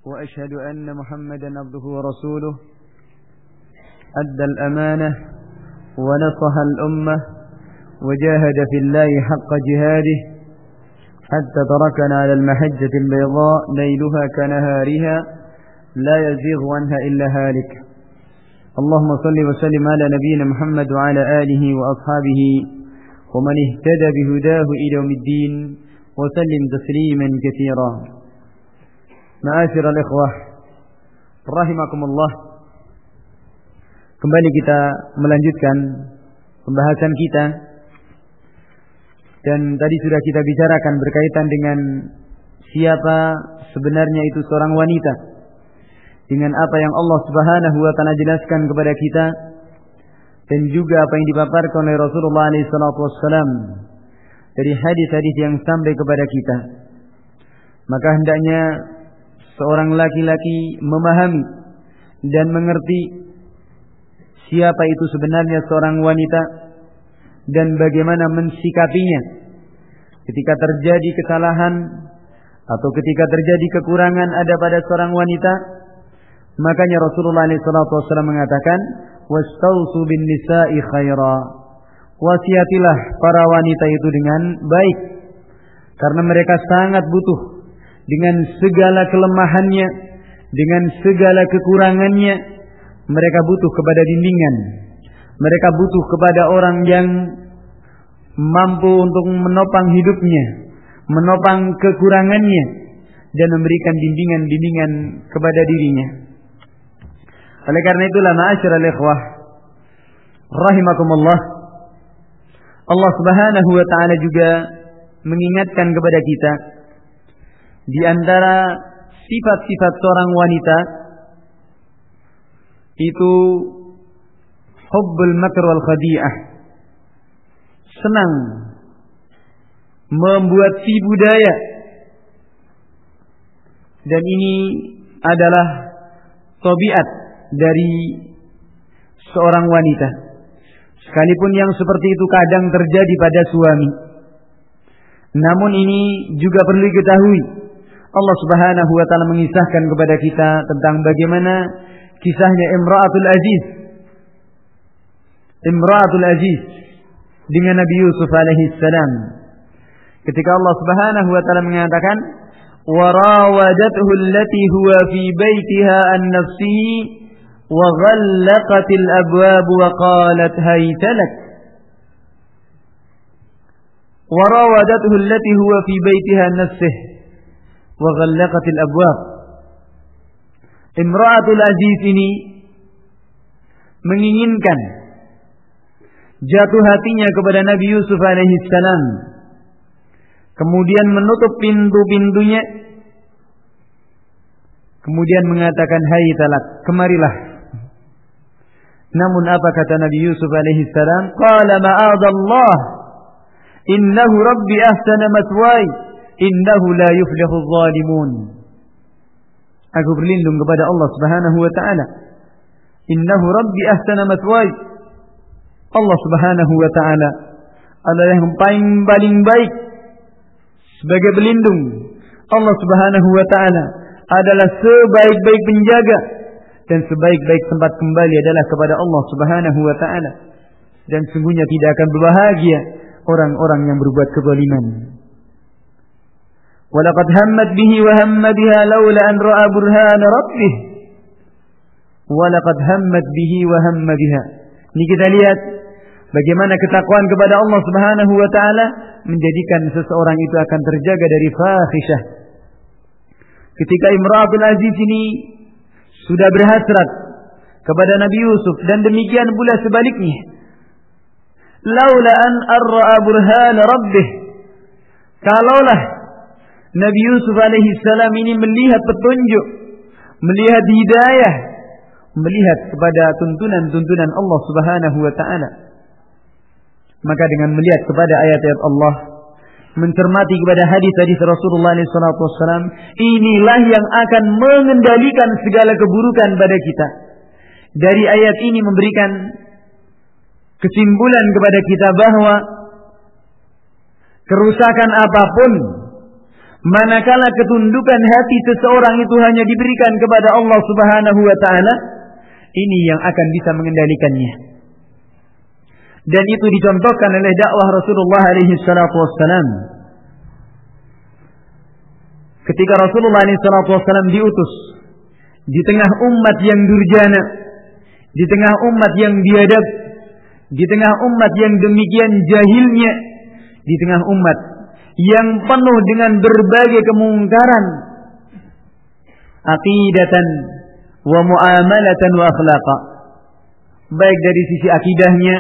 وأشهد أن محمدا عبده ورسوله أدى الأمانة ونصح الأمة وجاهد في الله حق جهاده حتى تركنا على المحجة البيضاء ليلها كنهارها لا يزيغ عنها إلا هالك. اللهم صل وسلم على نبينا محمد وعلى آله وأصحابه ومن اهتدى بهداه إلى يوم الدين وسلم تسليما كثيرا. Ma'asyiral ikhwah rahimakumullah, kembali kita melanjutkan pembahasan kita, dan tadi sudah kita bicarakan berkaitan dengan siapa sebenarnya itu seorang wanita, dengan apa yang Allah Subhanahu wa taala jelaskan kepada kita, dan juga apa yang dipaparkan oleh Rasulullah SAW dari hadis-hadis yang sampai kepada kita. Maka hendaknya seorang laki-laki memahami dan mengerti siapa itu sebenarnya seorang wanita dan bagaimana mensikapinya ketika terjadi kesalahan atau ketika terjadi kekurangan ada pada seorang wanita. Makanya Rasulullah SAW mengatakan, wastausu bin nisa'i khaira, wasiatilah para wanita itu dengan baik, karena mereka sangat butuh dengan segala kelemahannya, dengan segala kekurangannya. Mereka butuh kepada bimbingan, mereka butuh kepada orang yang mampu untuk menopang hidupnya, menopang kekurangannya, dan memberikan bimbingan-bimbingan kepada dirinya. Oleh karena itulah, ma'asyiral ikhwah rahimakumullah, Allah Subhanahu wa taala juga mengingatkan kepada kita di antara sifat-sifat seorang wanita itu hubbul makr wal khadi'ah, senang membuat tipu daya. Dan ini adalah tabiat dari seorang wanita, sekalipun yang seperti itu kadang terjadi pada suami. Namun ini juga perlu diketahui, Allah Subhanahu wa taala mengisahkan kepada kita tentang bagaimana kisahnya Imra'atul Aziz dengan Nabi Yusuf alaihi salam. Ketika Allah Subhanahu wa taala mengatakan, wa rawadathu allati huwa fi baitiha an nafsihi wa ghallaqatil abwab wa qalat hayta lak. Wa rawadathu allati huwa fi baitiha an nafsihi wa ghallaqatil abwab. Imra'atul Aziz ini menginginkan jatuh hatinya kepada Nabi Yusuf alaihi salam, kemudian menutup pintu-pintunya, kemudian mengatakan, hai talak, kemarilah. Namun apa kata Nabi Yusuf alaihi salam? Qala ma'adallah, innahu rabbi ahsana mathwaya, innahu la yuflihu adh-dhalimun. Aku berlindung kepada Allah Subhanahu wa taala. Innahu rabbi ahsana mathwaya. Allah Subhanahu wa taala adalah yang paling baik sebagai pelindung. Allah Subhanahu wa taala adalah sebaik-baik penjaga, dan sebaik-baik tempat kembali adalah kepada Allah Subhanahu wa taala. Dan sungguhnya tidak akan berbahagia orang-orang yang berbuat kezaliman. Walaqad hammat bihi wa hamma biha laula an ra'a burhana rabbih. Walaqad hammat bihi wa hamma biha. Ini kita lihat bagaimana ketakwaan kepada Allah Subhanahu wa taala menjadikan seseorang itu akan terjaga dari fahisyah. Ketika Imra'atul Aziz ini sudah berhasrat kepada Nabi Yusuf, dan demikian pula sebaliknya. Laula an arra'a burhana rabbih. Kalaulah Nabi Yusuf alaihi salam ini melihat petunjuk, melihat hidayah, melihat kepada tuntunan-tuntunan Allah Subhanahu wa taala, maka dengan melihat kepada ayat-ayat Allah, mencermati kepada hadis-hadis Rasulullah SAW, inilah yang akan mengendalikan segala keburukan pada kita. Dari ayat ini memberikan kesimpulan kepada kita bahwa kerusakan apapun, Manakala ketundukan hati seseorang itu hanya diberikan kepada Allah Subhanahu wa taala, ini yang akan bisa mengendalikannya. Dan itu dicontohkan oleh dakwah Rasulullah alaihi salatu wassalam. Ketika Rasulullah alaihi salatu wassalam diutus di tengah umat yang durjana, di tengah umat yang biadab, di tengah umat yang demikian jahilnya, di tengah umat yang penuh dengan berbagai kemungkaran, aqidatan wa muamalatan wa akhlaqa, baik dari sisi akidahnya,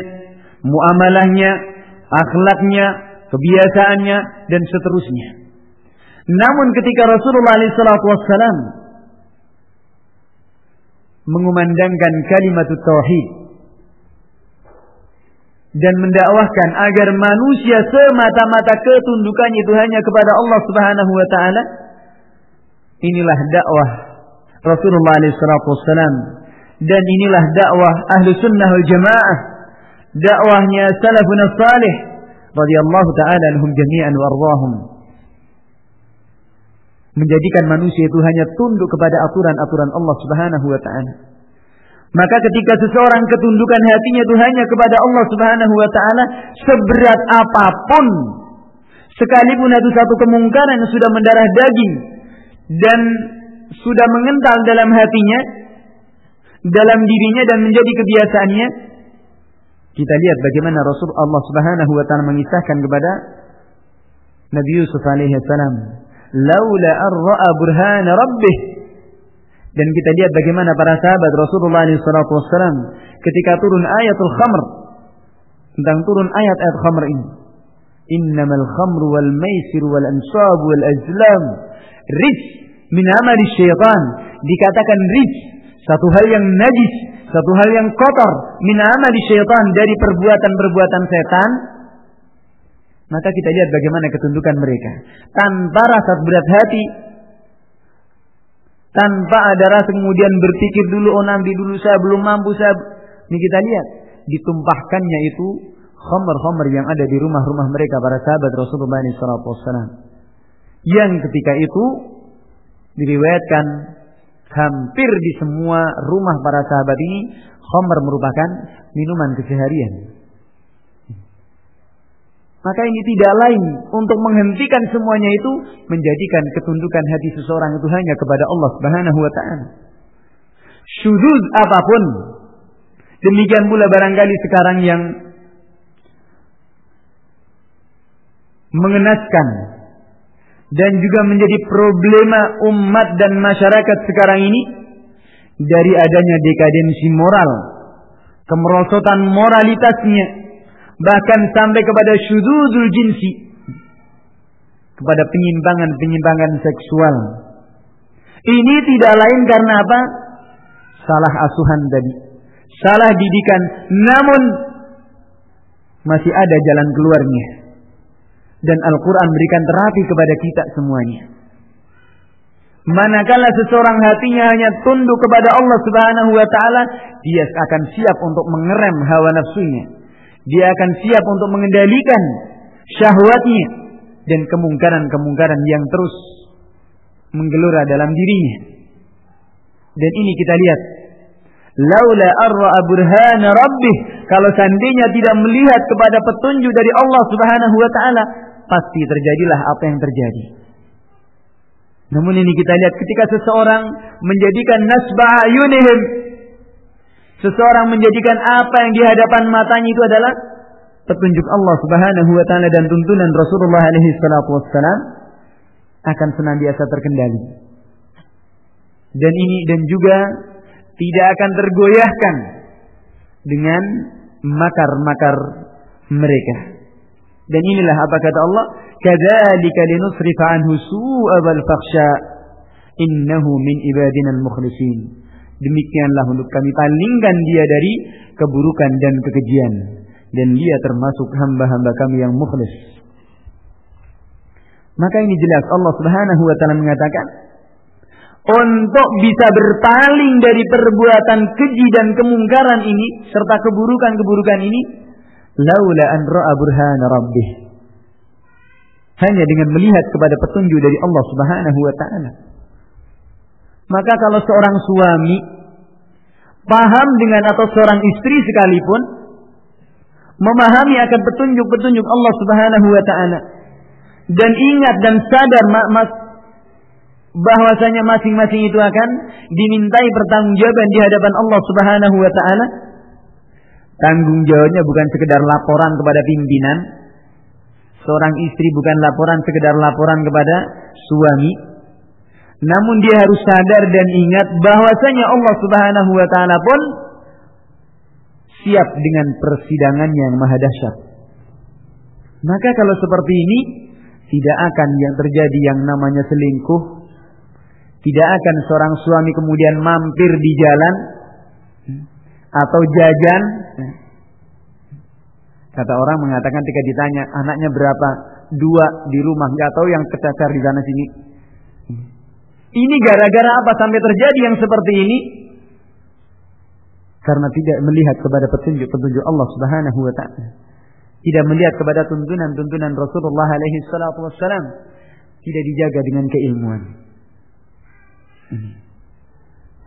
muamalahnya, akhlaknya, kebiasaannya, dan seterusnya. Namun ketika Rasulullah SAW mengumandangkan kalimat tauhid dan mendakwahkan agar manusia semata-mata ketundukannya itu hanya kepada Allah Subhanahu wa taala, inilah dakwah Rasulullah SAW, dan inilah dakwah ahlu sunnah wal jamaah, dakwahnya salafun salih radhiyallahu ta'ala anhum jami'an wa ardhahum, menjadikan manusia itu hanya tunduk kepada aturan-aturan Allah Subhanahu wa taala. Maka ketika seseorang ketundukan hatinya itu hanya kepada Allah Subhanahu wa taala, seberat apapun, sekalipun itu satu kemungkaran yang sudah mendarah daging dan sudah mengental dalam hatinya, dalam dirinya, dan menjadi kebiasaannya, kita lihat bagaimana Rasul Allah Subhanahu wa taala mengisahkan kepada Nabi Yusuf alaihi salam, laula ar-ra'a burhan rabbih. Dan kita lihat bagaimana para sahabat Rasulullah SAW ketika turun ayatul khamr, tentang turun ayat-ayat khamr ini, innamal khamru wal maisir wal ansab wal azlam rijs min amali syaitan, dikatakan rijs, satu hal yang najis, satu hal yang kotor, min amali syaitan, dari perbuatan-perbuatan setan. Maka kita lihat bagaimana ketundukan mereka, tanpa rasa berat hati, tanpa ada rasa kemudian berpikir dulu, oh nanti dulu saya belum mampu, ini kita lihat ditumpahkannya itu khamr-khamr yang ada di rumah-rumah mereka para sahabat Rasulullah SAW, yang ketika itu diriwayatkan hampir di semua rumah para sahabat ini khamr merupakan minuman keseharian. Maka ini tidak lain untuk menghentikan semuanya itu, menjadikan ketundukan hati seseorang itu hanya kepada Allah Subhanahu wa taala. Syudzuz apapun, demikian pula barangkali sekarang yang mengenaskan dan juga menjadi problema umat dan masyarakat sekarang ini, dari adanya dekadensi moral, kemerosotan moralitasnya, bahkan sampai kepada syudzuzul jinsi, kepada penyimpangan-penyimpangan seksual. Ini tidak lain karena apa? Salah asuhan tadi, salah didikan, namun masih ada jalan keluarnya. Dan Al-Quran berikan terapi kepada kita semuanya. Manakala seseorang hatinya hanya tunduk kepada Allah Subhanahu wa taala, dia akan siap untuk mengerem hawa nafsunya. Dia akan siap untuk mengendalikan syahwatnya dan kemungkaran-kemungkaran yang terus menggelora dalam dirinya. Dan ini kita lihat, laula arra'a burhana rabbih, kalau seandainya tidak melihat kepada petunjuk dari Allah Subhanahu wa taala, pasti terjadilah apa yang terjadi. Namun ini kita lihat ketika seseorang menjadikan nasba ayunihim, seseorang menjadikan apa yang di hadapan matanya itu adalah petunjuk Allah Subhanahu wa taala dan tuntunan Rasulullah alaihi salatu wassalam, akan senantiasa terkendali. Dan juga tidak akan tergoyahkan dengan makar-makar mereka. Dan inilah apa kata Allah, kadzalika linusrifa anhu su'a wal fakhsha innahu min ibadina al-mukhlisin. Demikianlah untuk kami palingkan dia dari keburukan dan kekejian, dan dia termasuk hamba-hamba kami yang mukhlis. Maka ini jelas Allah Subhanahu wa taala mengatakan, untuk bisa berpaling dari perbuatan keji dan kemungkaran ini serta keburukan-keburukan ini, laula an ra'a burhana rabbih, hanya dengan melihat kepada petunjuk dari Allah Subhanahu wa taala. Maka kalau seorang suami paham dengan atau seorang istri sekalipun memahami akan petunjuk-petunjuk Allah Subhanahu wa taala dan ingat dan sadar bahwasanya masing-masing itu akan dimintai pertanggungjawaban di hadapan Allah Subhanahu wa taala. Tanggung jawabnya bukan sekedar laporan kepada pimpinan. Seorang istri bukan sekedar laporan kepada suami. Namun dia harus sadar dan ingat bahwasanya Allah Subhanahu wa taala pun siap dengan persidangannya yang maha dahsyat. Maka kalau seperti ini tidak akan yang terjadi yang namanya selingkuh. Tidak akan seorang suami kemudian mampir di jalan atau jajan. Kata orang mengatakan ketika ditanya anaknya berapa, 2 di rumah, nggak tahu yang kecacar di sana sini. Ini gara-gara apa sampai terjadi yang seperti ini? Karena tidak melihat kepada petunjuk Allah Subhanahu wa taala. Tidak melihat kepada tuntunan Rasulullah alaihi salatu wassalam. Tidak dijaga dengan keilmuan.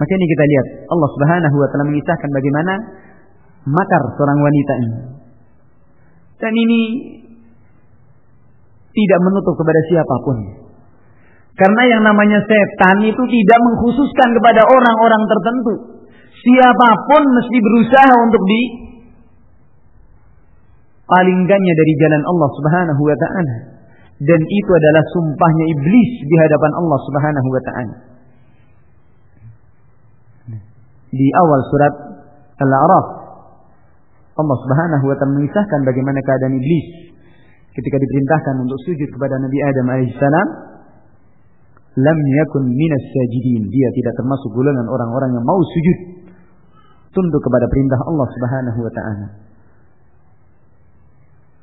Maka ini kita lihat Allah Subhanahu wa taala mengisahkan bagaimana makar seorang wanita ini. Dan ini tidak menutup kepada siapapun. Karena yang namanya setan itu tidak mengkhususkan kepada orang-orang tertentu. Siapapun mesti berusaha untuk dipalingkannya dari jalan Allah Subhanahu wa taala. Dan itu adalah sumpahnya iblis di hadapan Allah Subhanahu wa taala. Di awal surat Al-A'raf Allah Subhanahu wa taala mengisahkan bagaimana keadaan iblis ketika diperintahkan untuk sujud kepada Nabi Adam alaihissalam. Lam yakun minas sajidin, dia tidak termasuk golongan orang-orang yang mau sujud tunduk kepada perintah Allah Subhanahu wa taala.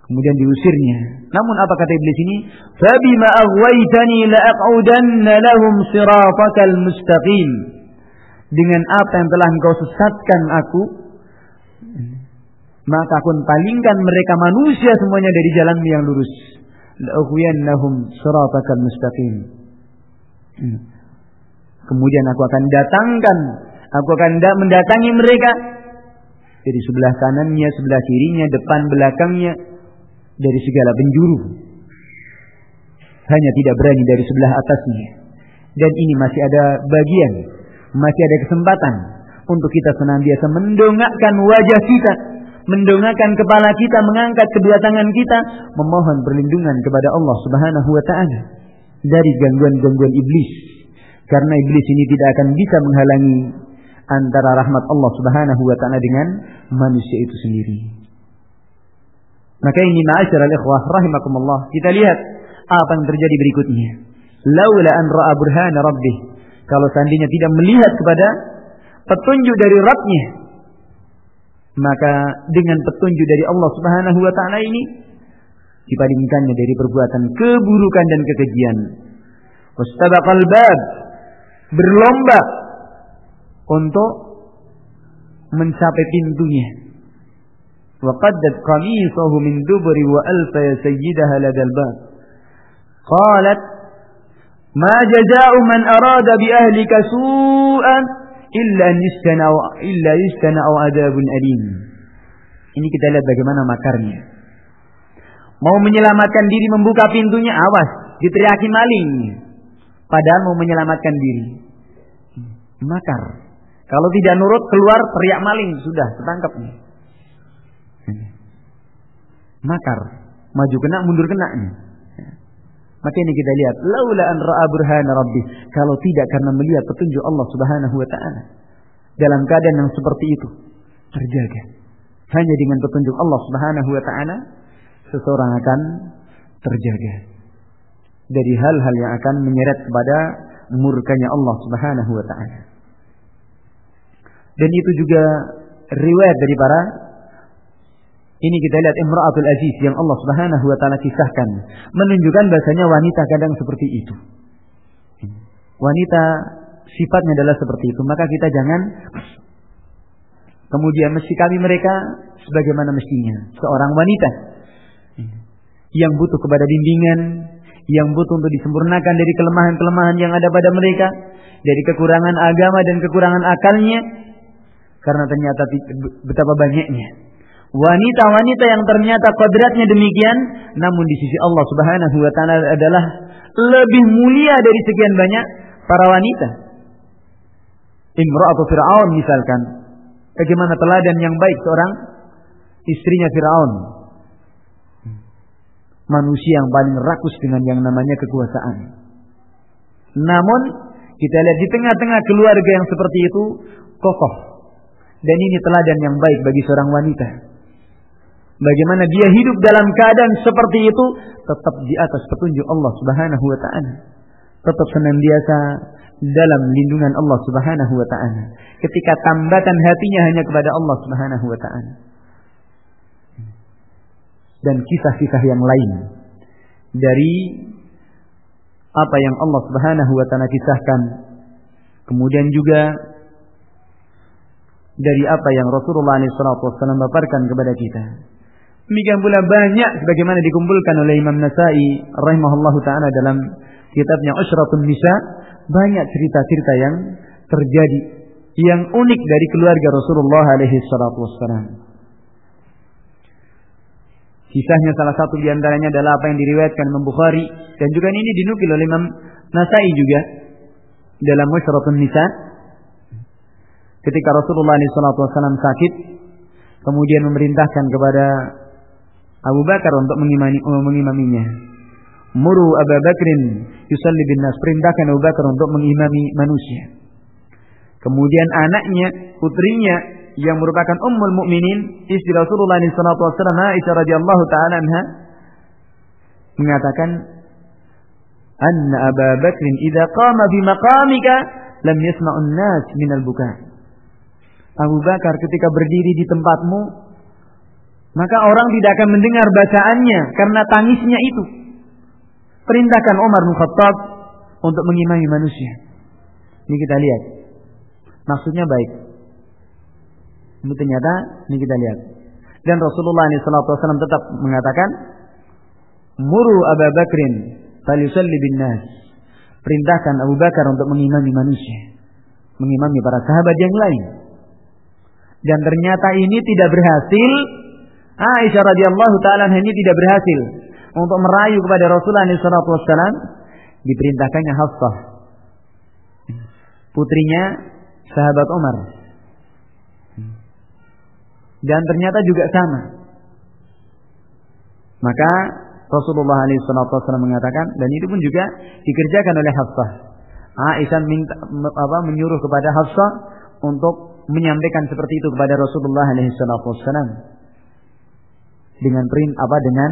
Kemudian diusirnya. Namun apa kata iblis ini? Fabima aghwaytani la'aqudanna lahum siratakal mustaqim. Dengan apa yang telah engkau sesatkan aku, maka aku palingkan mereka manusia semuanya dari jalanmu yang lurus. La'ughwiyannahum siratakal mustaqim. Kemudian aku akan mendatangi mereka dari sebelah kanannya, sebelah kirinya, depan belakangnya, dari segala penjuru. Hanya tidak berani dari sebelah atasnya. Dan ini masih ada bagian, masih ada kesempatan untuk kita senantiasa mendongakkan wajah kita, mendongakkan kepala kita, mengangkat kedua tangan kita, memohon perlindungan kepada Allah Subhanahu wa taala dari gangguan-gangguan iblis. Karena iblis ini tidak akan bisa menghalangi antara rahmat Allah Subhanahu wa taala dengan manusia itu sendiri. Maka ini ma'asyiral ikhwah rahimakumullah, kita lihat apa yang terjadi berikutnya. Laula an ra'a burhana rabbih, kalau seandainya tidak melihat kepada petunjuk dari Rabb-nya, maka dengan petunjuk dari Allah Subhanahu wa taala ini dipalingkannya dari perbuatan keburukan dan kekejian. Wastabaqal bab, berlomba untuk mencapai pintunya. Wa qaddat qamisahu min dubri wa alfa ya sayyidaha ladal bab. Qalat ma jazaa'u man arada bi ahlika su'an illa yustana adabun alim. Ini kita lihat bagaimana makarnya. Mau menyelamatkan diri membuka pintunya, awas, diteriaki maling. Padahal mau menyelamatkan diri. Makar. Kalau tidak nurut keluar teriak maling, sudah ketangkap nih. Makar. Maju kena, mundur kena nih. Maka ini kita lihat, laula an ra'a burhana rabbih, kalau tidak karena melihat petunjuk Allah Subhanahu wa taala. Dalam keadaan yang seperti itu terjaga. Hanya dengan petunjuk Allah Subhanahu wa taala seseorang akan terjaga dari hal-hal yang akan menyeret kepada murkanya Allah Subhanahu wa taala. Dan itu juga riwayat dari para, ini kita lihat Imra'atul Aziz yang Allah Subhanahu wa taala kisahkan, menunjukkan bahasanya wanita kadang seperti itu. Wanita sifatnya adalah seperti itu, maka kita jangan kemudian mensikapi mereka sebagaimana mestinya. Seorang wanita yang butuh kepada bimbingan, yang butuh untuk disempurnakan dari kelemahan-kelemahan yang ada pada mereka, dari kekurangan agama dan kekurangan akalnya. Karena ternyata betapa banyaknya wanita-wanita yang ternyata kodratnya demikian, namun di sisi Allah Subhanahu wa taala adalah lebih mulia dari sekian banyak para wanita. Imra'atu Fir'aun misalkan, bagaimana teladan yang baik seorang istrinya Fir'aun, manusia yang paling rakus dengan yang namanya kekuasaan. Namun kita lihat di tengah-tengah keluarga yang seperti itu kokoh, dan ini teladan yang baik bagi seorang wanita. Bagaimana dia hidup dalam keadaan seperti itu, tetap di atas petunjuk Allah Subhanahu wa taala, tetap senantiasa dalam lindungan Allah Subhanahu wa taala. Ketika tambatan hatinya hanya kepada Allah Subhanahu wa taala. Dan kisah-kisah yang lain dari apa yang Allah Subhanahu wa taala kisahkan, kemudian juga dari apa yang Rasulullah SAW paparkan kepada kita. Demikian pula banyak sebagaimana dikumpulkan oleh Imam Nasa'i rahimahullahu taala dalam kitabnya Ushratun Nisa, banyak cerita-cerita yang terjadi yang unik dari keluarga Rasulullah SAW. Kisahnya salah satu di antaranya adalah apa yang diriwayatkan Imam Bukhari, dan juga ini dinukil oleh Imam Nasa'i juga dalam Ushratun Nisa. Ketika Rasulullah SAW sakit, kemudian memerintahkan kepada Abu Bakar untuk mengimaminya. Muru Abu Bakrin yusalli bin nas, perintahkan Abu Bakar untuk mengimami manusia. Kemudian anaknya, putrinya yang merupakan ummul mukminin, istri Rasulullah SAW, Aisyah radhiyallahu taala anha, mengatakan, "Anna Abu Bakrin idza qama bi maqamika lam yasma'un nas minal buka." Abu Bakar ketika berdiri di tempatmu, maka orang tidak akan mendengar bacaannya karena tangisnya itu. Perintahkan Umar bin Khattab untuk mengimami manusia. Ini kita lihat, maksudnya baik. Ini ternyata, ini kita lihat. Dan Rasulullah SAW tetap mengatakan, Muru Abu Bakrin falyusalli bin nas. Perintahkan Abu Bakar untuk mengimami manusia, mengimami para sahabat yang lain. Dan ternyata ini tidak berhasil. Aisyah radhiyallahu taala ini tidak berhasil untuk merayu kepada Rasulullah SAW. Diperintahkannya Hafsah, putrinya sahabat Umar. Dan ternyata juga sama. Maka Rasulullah SAW mengatakan, dan itu pun juga dikerjakan oleh Hafsah. Aisyah menyuruh kepada Hafsah untuk menyampaikan seperti itu kepada Rasulullah SAW. Dengan dengan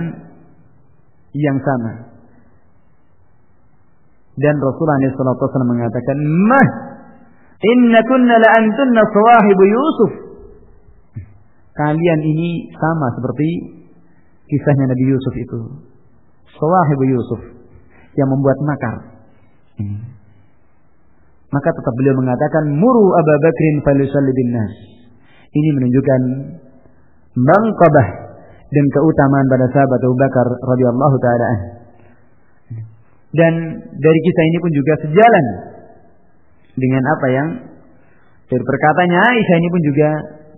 yang sama. Dan Rasulullah SAW mengatakan, "Mah, inna kunna la antunna sawahibu Yusuf." Kalian ini sama seperti kisahnya Nabi Yusuf itu. Sawahibu Yusuf, yang membuat makar. Maka tetap beliau mengatakan, "Muru Abu Bakrin falyusalli bin nas." Ini menunjukkan manqabah dan keutamaan pada sahabat Abu Bakar radhiyallahu taala anhu. Dan dari kisah ini pun juga sejalan dengan apa yang dari perkataannya Aisyah ini pun juga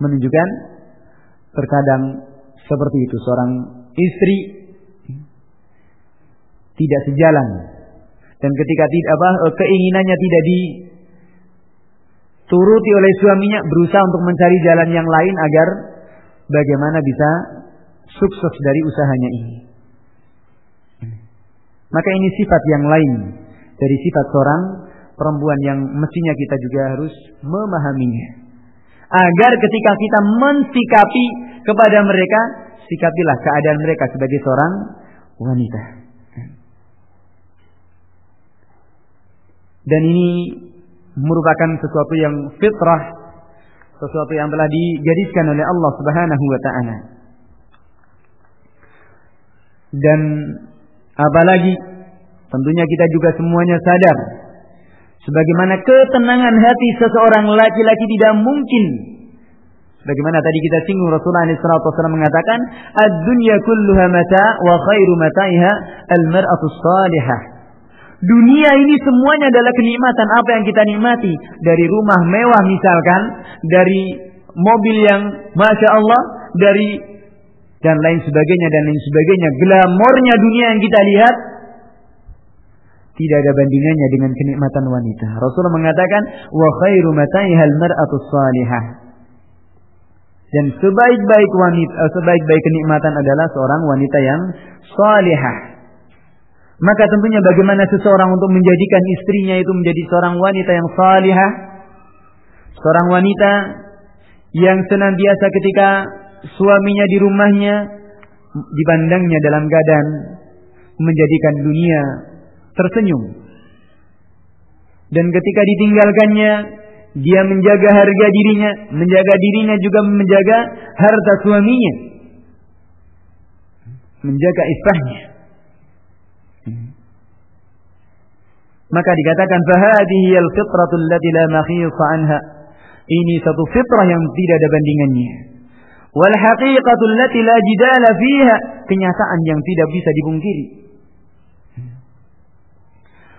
menunjukkan terkadang seperti itu, seorang istri tidak sejalan, dan ketika keinginannya tidak dituruti oleh suaminya, berusaha untuk mencari jalan yang lain agar bagaimana bisa sukses dari usahanya ini. Maka ini sifat yang lain dari sifat seorang perempuan yang mestinya kita juga harus memahaminya. Agar ketika kita mensikapi kepada mereka, sikapilah keadaan mereka sebagai seorang wanita. Dan ini merupakan sesuatu yang fitrah, sesuatu yang telah digariskan oleh Allah Subhanahu wa taala. Dan apalagi tentunya kita juga semuanya sadar sebagaimana ketenangan hati seseorang laki-laki tidak mungkin Bagaimana tadi kita singgung, Rasulullah SAW mengatakan, ad-dunya kulluha mata' wa khairu mata'iha al-mar'atu salihah. Dunia ini semuanya adalah kenikmatan. Apa yang kita nikmati, dari rumah mewah misalkan, dari mobil yang Masya Allah, dari dan lain sebagainya. Glamornya dunia yang kita lihat tidak ada bandingannya dengan kenikmatan wanita. Rasulullah mengatakan, wa khairu mata'iha al-mar'atu salihah. Dan sebaik-baik kenikmatan adalah seorang wanita yang salihah. Maka tentunya bagaimana seseorang untuk menjadikan istrinya itu menjadi seorang wanita yang salihah, seorang wanita yang senantiasa ketika suaminya di rumahnya dipandangnya dalam keadaan menjadikan dunia tersenyum, dan ketika ditinggalkannya dia menjaga harga dirinya, menjaga dirinya juga menjaga harta suaminya, menjaga iffahnya. Maka dikatakan fahadihi al-fitratu allati la makhisa anha. Ini satu fitrah yang tidak ada bandingannya. Wal haqiqatu allati la jidala fiha. Kenyataan yang tidak bisa dipungkiri.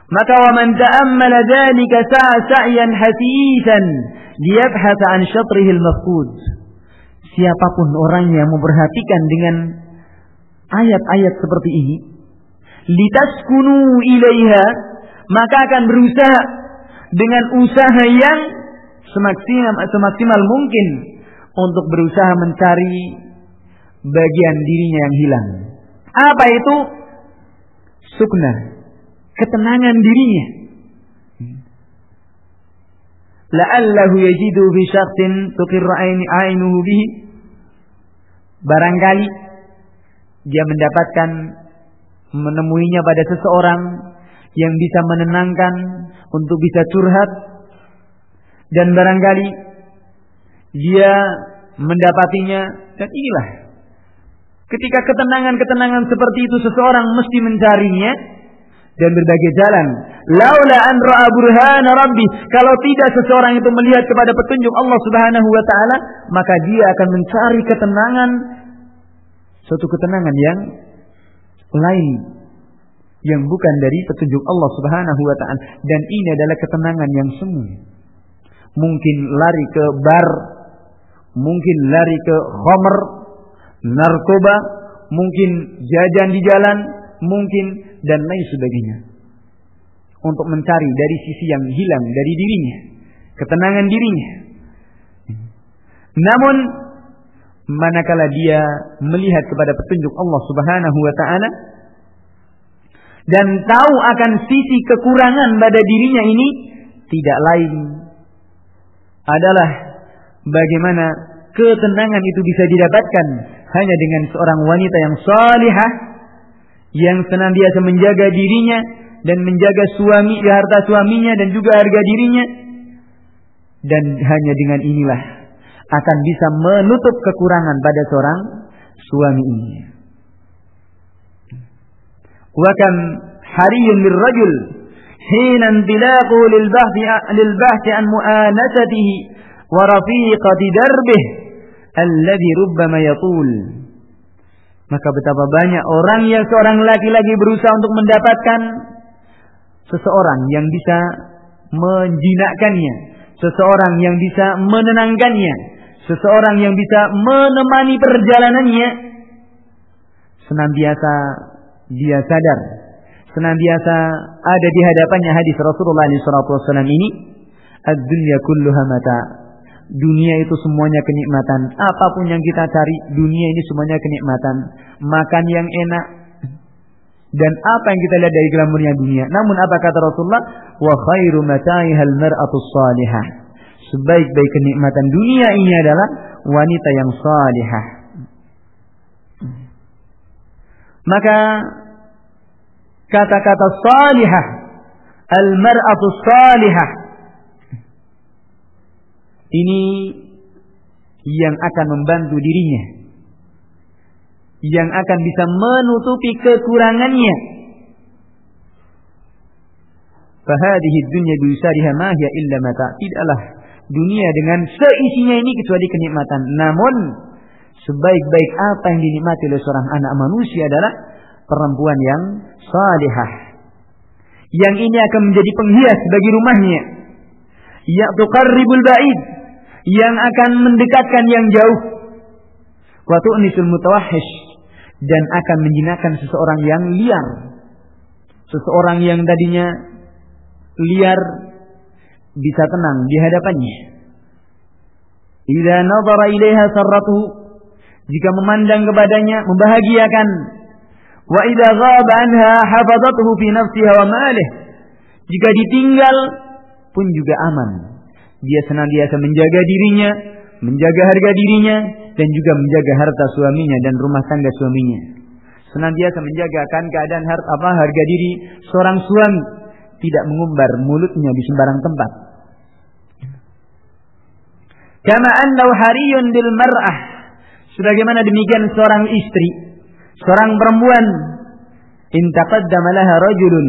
Maka wa man ta'ammala dhalika sa'yan hasisan liyabhatha an syatrihi al-mafqud. Siapapun orang yang memperhatikan dengan ayat-ayat seperti ini, litaskunu ilaiha, maka akan berusaha dengan usaha yang semaksimal mungkin untuk berusaha mencari bagian dirinya yang hilang. Apa itu? Sukna, ketenangan dirinya. La'allahu yajidu fi syakhsin tuqirru ainuhu bihi. Barangkali dia menemuinya pada seseorang yang bisa menenangkan, untuk bisa curhat, dan barangkali dia mendapatinya. Dan inilah, ketika ketenangan seperti itu seseorang mesti mencarinya dan berbagai jalan. Laula an ra'a burhana rabbi, kalau tidak seseorang itu melihat kepada petunjuk Allah Subhanahu wa taala, maka dia akan mencari ketenangan, suatu ketenangan yang lain, yang bukan dari petunjuk Allah Subhanahu wa taala. Dan ini adalah ketenangan yang semu. Mungkin lari ke bar, mungkin lari ke khamr, narkoba, mungkin jajan di jalan, mungkin dan lain sebagainya, untuk mencari dari sisi yang hilang dari dirinya, ketenangan dirinya. Namun manakala dia melihat kepada petunjuk Allah Subhanahu wa taala dan tahu akan sisi kekurangan pada dirinya ini, tidak lain adalah bagaimana ketenangan itu bisa didapatkan hanya dengan seorang wanita yang salihah, yang senantiasa menjaga dirinya dan menjaga harta suaminya dan juga harga dirinya. Dan hanya dengan inilah akan bisa menutup kekurangan pada seorang suami ini. Wa kam hariyun lirrajul hina intilaquhu lilbahthi an mu'anasatihi wa rafiqati darbih alladhi rubbama yatul. Maka betapa banyak orang yang seorang laki-laki berusaha untuk mendapatkan seseorang yang bisa menjinakkannya, seseorang yang bisa menenangkannya, seseorang yang bisa menemani perjalanannya. Senantiasa dia sadar, senantiasa ada di hadapannya hadis Rasulullah SAW ini, ad-dunya kulluha mata. Dunia itu semuanya kenikmatan. Apapun yang kita cari, dunia ini semuanya kenikmatan. Makan yang enak dan apa yang kita lihat dari glamornya dunia. Namun apa kata Rasulullah? Wa khairu mata'ihal mar'atus salihah. Sebaik-baik kenikmatan dunia ini adalah wanita yang salihah. Maka kata-kata salihah, al-mar'atus salihah, ini yang akan membantu dirinya, yang akan bisa menutupi kekurangannya. Fahadihi dunya biusariha ma hiya illa mata. Tidaklah dunia dengan seisinya ini kecuali kenikmatan. Namun sebaik-baik apa yang dinikmati oleh seorang anak manusia adalah perempuan yang salihah. Yang ini akan menjadi penghias bagi rumahnya. Ya tuqarribul ba'id, yang akan mendekatkan yang jauh. Wa tu'nisul mutawahhish, dan akan menjinakkan seseorang yang liar. Seseorang yang tadinya liar bisa tenang di hadapannya. Idza nadhara ilaiha sarratuhu, jika memandang kepadanya membahagiakan. Wa idza ghaba anha hafazatuhu fi nafsiha wa malih, jika ditinggal pun juga aman. Dia senantiasa menjaga dirinya, menjaga harga dirinya, dan juga menjaga harta suaminya dan rumah tangga suaminya. Senantiasa menjagakan keadaan harga diri seorang suami, tidak mengumbar mulutnya di sembarang tempat. Kama annahu hariyun bil mar'ah, sebagaimana demikian seorang istri, seorang perempuan, in taqaddama laha rajulun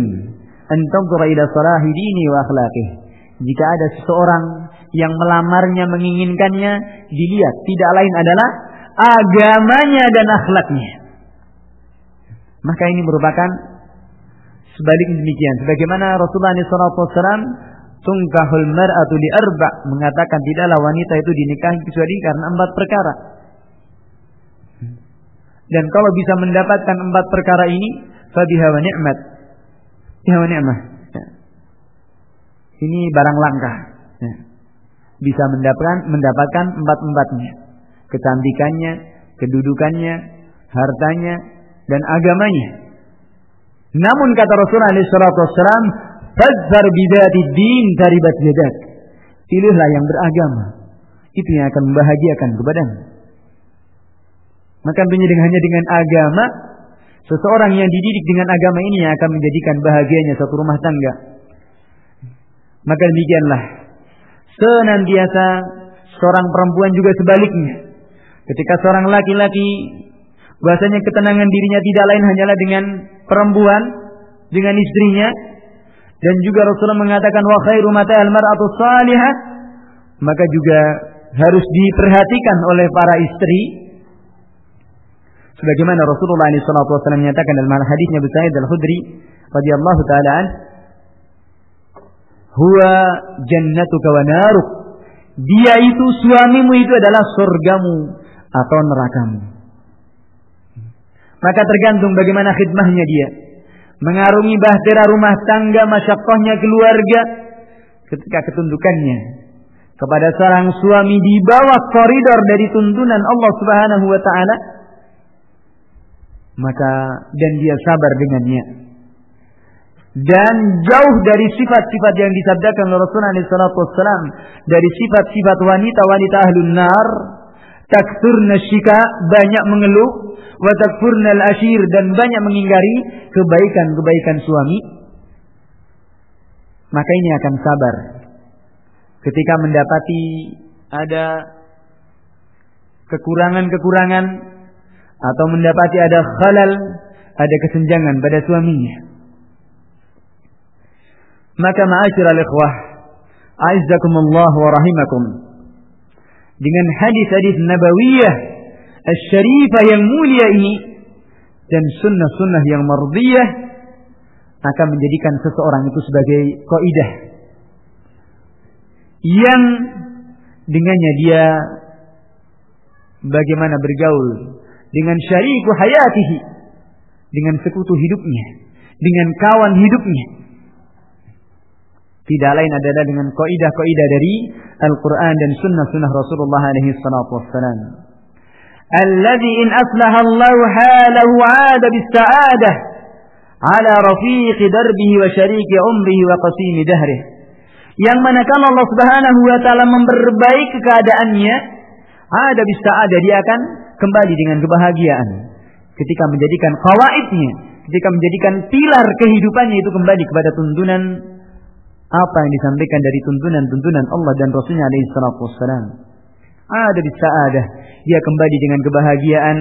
an tanzura ila salahi dini wa akhlaqih, jika ada seseorang yang melamarnya, menginginkannya, dilihat tidak lain adalah agamanya dan akhlaknya. Maka ini merupakan sebaliknya demikian. Sebagaimana Rasulullah SAW tungkahul mar'atu li arba', mengatakan tidaklah wanita itu dinikahi kecuali karena 4 perkara. Dan kalau bisa mendapatkan 4 perkara ini, fabiha wa ni'mat. Biha wa ni'mah. Ini barang langka. Bisa mendapatkan 4-4-nya. Kecantikannya, kedudukannya, hartanya, dan agamanya. Namun kata Rasulullah SAW, fadzar bidati din taribat yadak. Pilihlah yang beragama. Itu yang akan membahagiakan kepadamu. Maka hanya dengan agama, seseorang yang dididik dengan agama ini yang akan menjadikan bahagianya suatu rumah tangga. Maka demikianlah senantiasa seorang perempuan juga sebaliknya. Ketika seorang laki-laki bahasanya ketenangan dirinya tidak lain hanyalah dengan perempuan, dengan istrinya, dan juga Rasulullah mengatakan wa khairu mata'al mar'atu salihah, maka juga harus diperhatikan oleh para istri. Sebagaimana Rasulullah SAW menyatakan dalam hadisnya Abu Sa'id Al-Khudri radhiyallahu taala an, huwa jannatuka wa naruk, dia itu suamimu itu adalah surgamu atau nerakamu. Maka tergantung bagaimana khidmahnya dia, mengarungi bahtera rumah tangga, masyaqqahnya keluarga, ketika ketundukannya kepada seorang suami di bawah koridor dari tuntunan Allah Subhanahu wa taala, maka dan dia sabar dengannya, dan jauh dari sifat-sifat yang disabdakan oleh Rasulullah SAW, dari sifat-sifat wanita-wanita ahlun nar, takfurna syika, banyak mengeluh, wa takfurna al-ashir, dan banyak mengingkari kebaikan-kebaikan suami. Maka ini akan sabar ketika mendapati ada kekurangan-kekurangan atau mendapati ada khalal, ada kesenjangan pada suaminya. Maka ma'asyiral ikhwah, a'izzakumullah wa rahimakum, dengan hadis-hadis nabawiyah asy-syarifah yang mulia ini dan sunnah-sunnah yang mardiyah akan menjadikan seseorang itu sebagai kaidah yang dengannya dia bagaimana bergaul dengan syariku hayatihi, dengan sekutu hidupnya, dengan kawan hidupnya. Tidak lain adalah dengan kaidah-kaidah dari Al-Quran dan sunnah-sunnah Rasulullah alaihi salatu wassalam. Alladhi in aslaha Allah halahu 'ada bis-sa'adah 'ala rafiqi darbihi wa syariki umrihi wa qasimi dahrihi. Yang manakala Allah Subhanahu wa taala memperbaiki keadaannya, 'ada bis-sa'adah, dia akan kembali dengan kebahagiaan. Ketika menjadikan qawaidnya, ketika menjadikan pilar kehidupannya itu kembali kepada tuntunan apa yang disampaikan dari tuntunan-tuntunan Allah dan Rasulnya alaihi salatu wassalam. Ada bis-sa'adah, dia kembali dengan kebahagiaan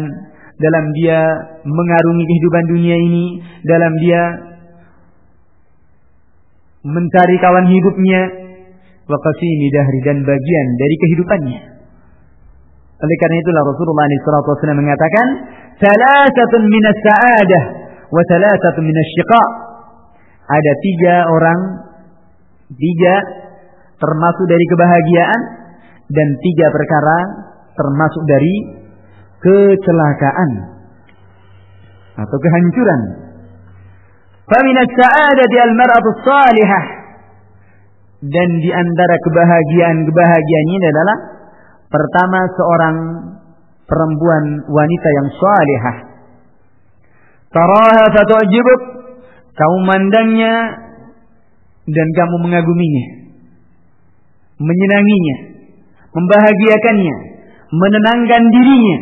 dalam dia mengarungi kehidupan dunia ini, dalam dia mencari kawan hidupnya, wa qasimi dahri, dan bagian dari kehidupannya. Oleh karena itulah Rasulullah SAW mengatakan, "Salasatun minas sa'adah wa salasatun minas syiqa." Ada 3 orang, 3 termasuk dari kebahagiaan, dan 3 perkara termasuk dari kecelakaan atau kehancuran. Faminas sa'adati al-mar'atu salihah, dan di antara kebahagiaan ini adalah pertama, seorang perempuan wanita yang salihah. Taraha fatu'jibuk, kamu mandangnya dan kamu mengaguminya, menyenanginya, membahagiakannya, menenangkan dirinya.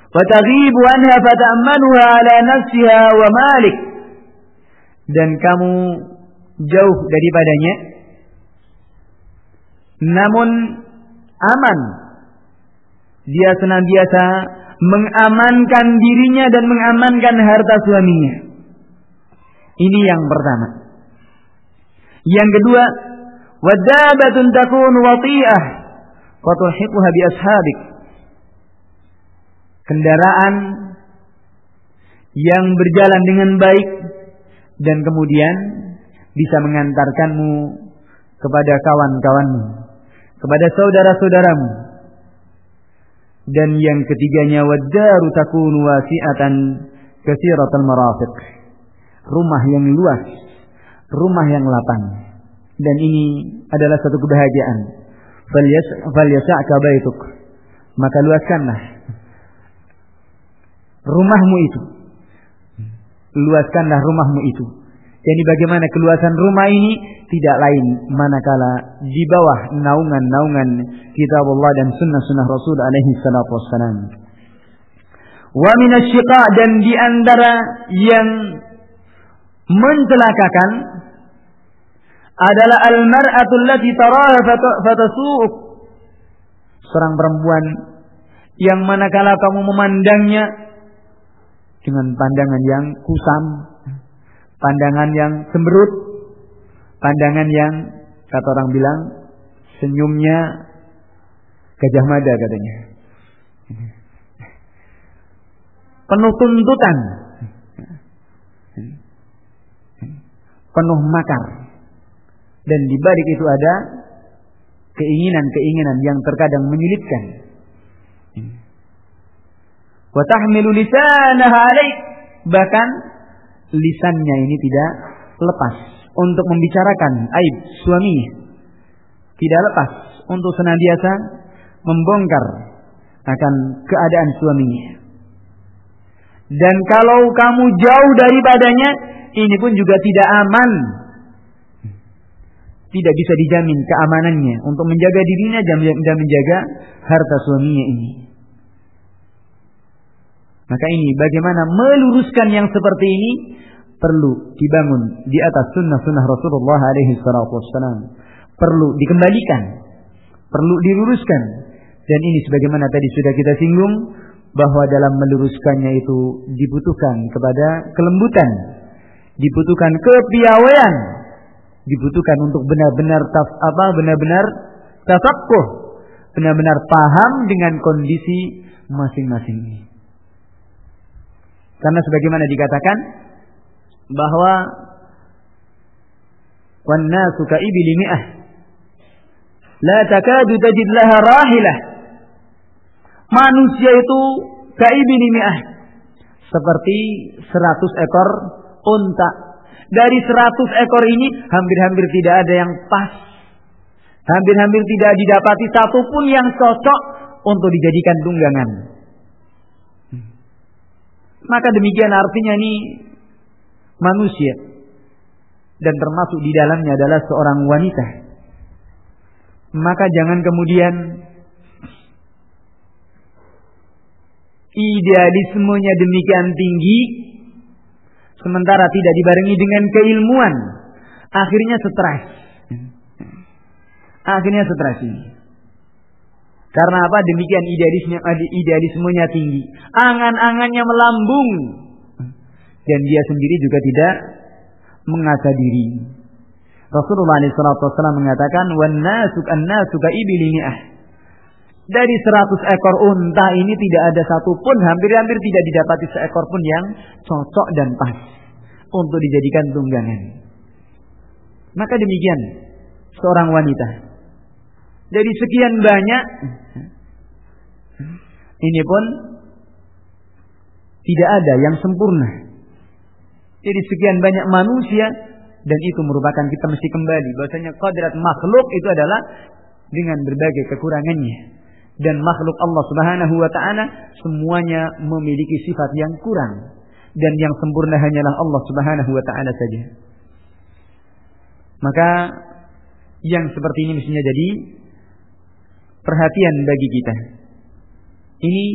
Wa taghibu anha fata'manuha ala nafsiha wa malik, dan kamu jauh daripadanya namun aman. Dia senantiasa mengamankan dirinya dan mengamankan harta suaminya. Ini yang pertama. Yang kedua, wadabatun takun wati'ah wa tulhiquha bi ashabik. Kendaraan yang berjalan dengan baik dan kemudian bisa mengantarkanmu kepada kawan-kawanmu, kepada saudara-saudaramu. Dan yang ketiganya, wadaru takunu wasi'atan katsiratal marafiq. Rumah yang luas, rumah yang lapang. Dan ini adalah satu kebahagiaan. Falyasa'ka baituk, maka luaskanlah rumahmu itu. Luaskanlah rumahmu itu. Jadi bagaimana keluasan rumah ini? Tidak lain manakala di bawah naungan kitab Allah dan sunnah Rasul alaihi salatu wassalam. Wa minasyiqa, dan di antara yang mencelakakan adalah al-mar'atu allati taraha fatasu'uk. Seorang perempuan yang manakala kamu memandangnya dengan pandangan yang kusam, pandangan yang cemberut, pandangan yang kata orang bilang senyumnya Gajah Mada katanya, penuh tuntutan, penuh makar, dan di balik itu ada keinginan-keinginan yang terkadang menyulitkan. Wa tahmilu lisanaha alaik, bahkan lisannya ini tidak lepas untuk membicarakan aib suaminya, tidak lepas untuk senantiasa membongkar akan keadaan suaminya. Dan kalau kamu jauh daripadanya, ini pun juga tidak aman, tidak bisa dijamin keamanannya untuk menjaga dirinya dan menjaga harta suaminya ini. Maka ini bagaimana meluruskan yang seperti ini perlu dibangun di atas sunnah Rasulullah alaihi salatu wassalam. Perlu dikembalikan, perlu diluruskan. Dan ini sebagaimana tadi sudah kita singgung, bahwa dalam meluruskannya itu dibutuhkan kepada kelembutan, dibutuhkan kepiawaian, dibutuhkan untuk benar-benar tafaqquh, benar-benar paham dengan kondisi masing-masing. Karena sebagaimana dikatakan bahwa wan nasu ka ibli mi'ah la takadu tajid laha rahilah. Manusia itu ka ibli mi'ah, seperti 100 ekor unta. Dari 100 ekor ini hampir-hampir tidak ada yang pas. Hampir-hampir tidak didapati satu pun yang cocok untuk dijadikan tunggangan. Maka demikian artinya ini manusia, dan termasuk di dalamnya adalah seorang wanita. Maka jangan kemudian idealismenya demikian tinggi sementara tidak dibarengi dengan keilmuan. Akhirnya stres ini. Karena apa? Demikian idealismenya tinggi, angan-angannya melambung, dan dia sendiri juga tidak mengasah diri, Rasulullah SAW mengatakan, "Wan nasu ka ibili mi'ah." Dari 100 ekor unta ini tidak ada satupun, hampir-hampir tidak didapati seekor pun yang cocok dan pas untuk dijadikan tunggangan. Maka demikian seorang wanita. Dari sekian banyak, ini pun tidak ada yang sempurna. Jadi sekian banyak manusia, dan itu merupakan kita mesti kembali bahwasanya qadrat makhluk itu adalah dengan berbagai kekurangannya. Dan makhluk Allah Subhanahu wa taala semuanya memiliki sifat yang kurang, dan yang sempurna hanyalah Allah Subhanahu wa taala saja. Maka yang seperti ini mestinya jadi perhatian bagi kita. Ini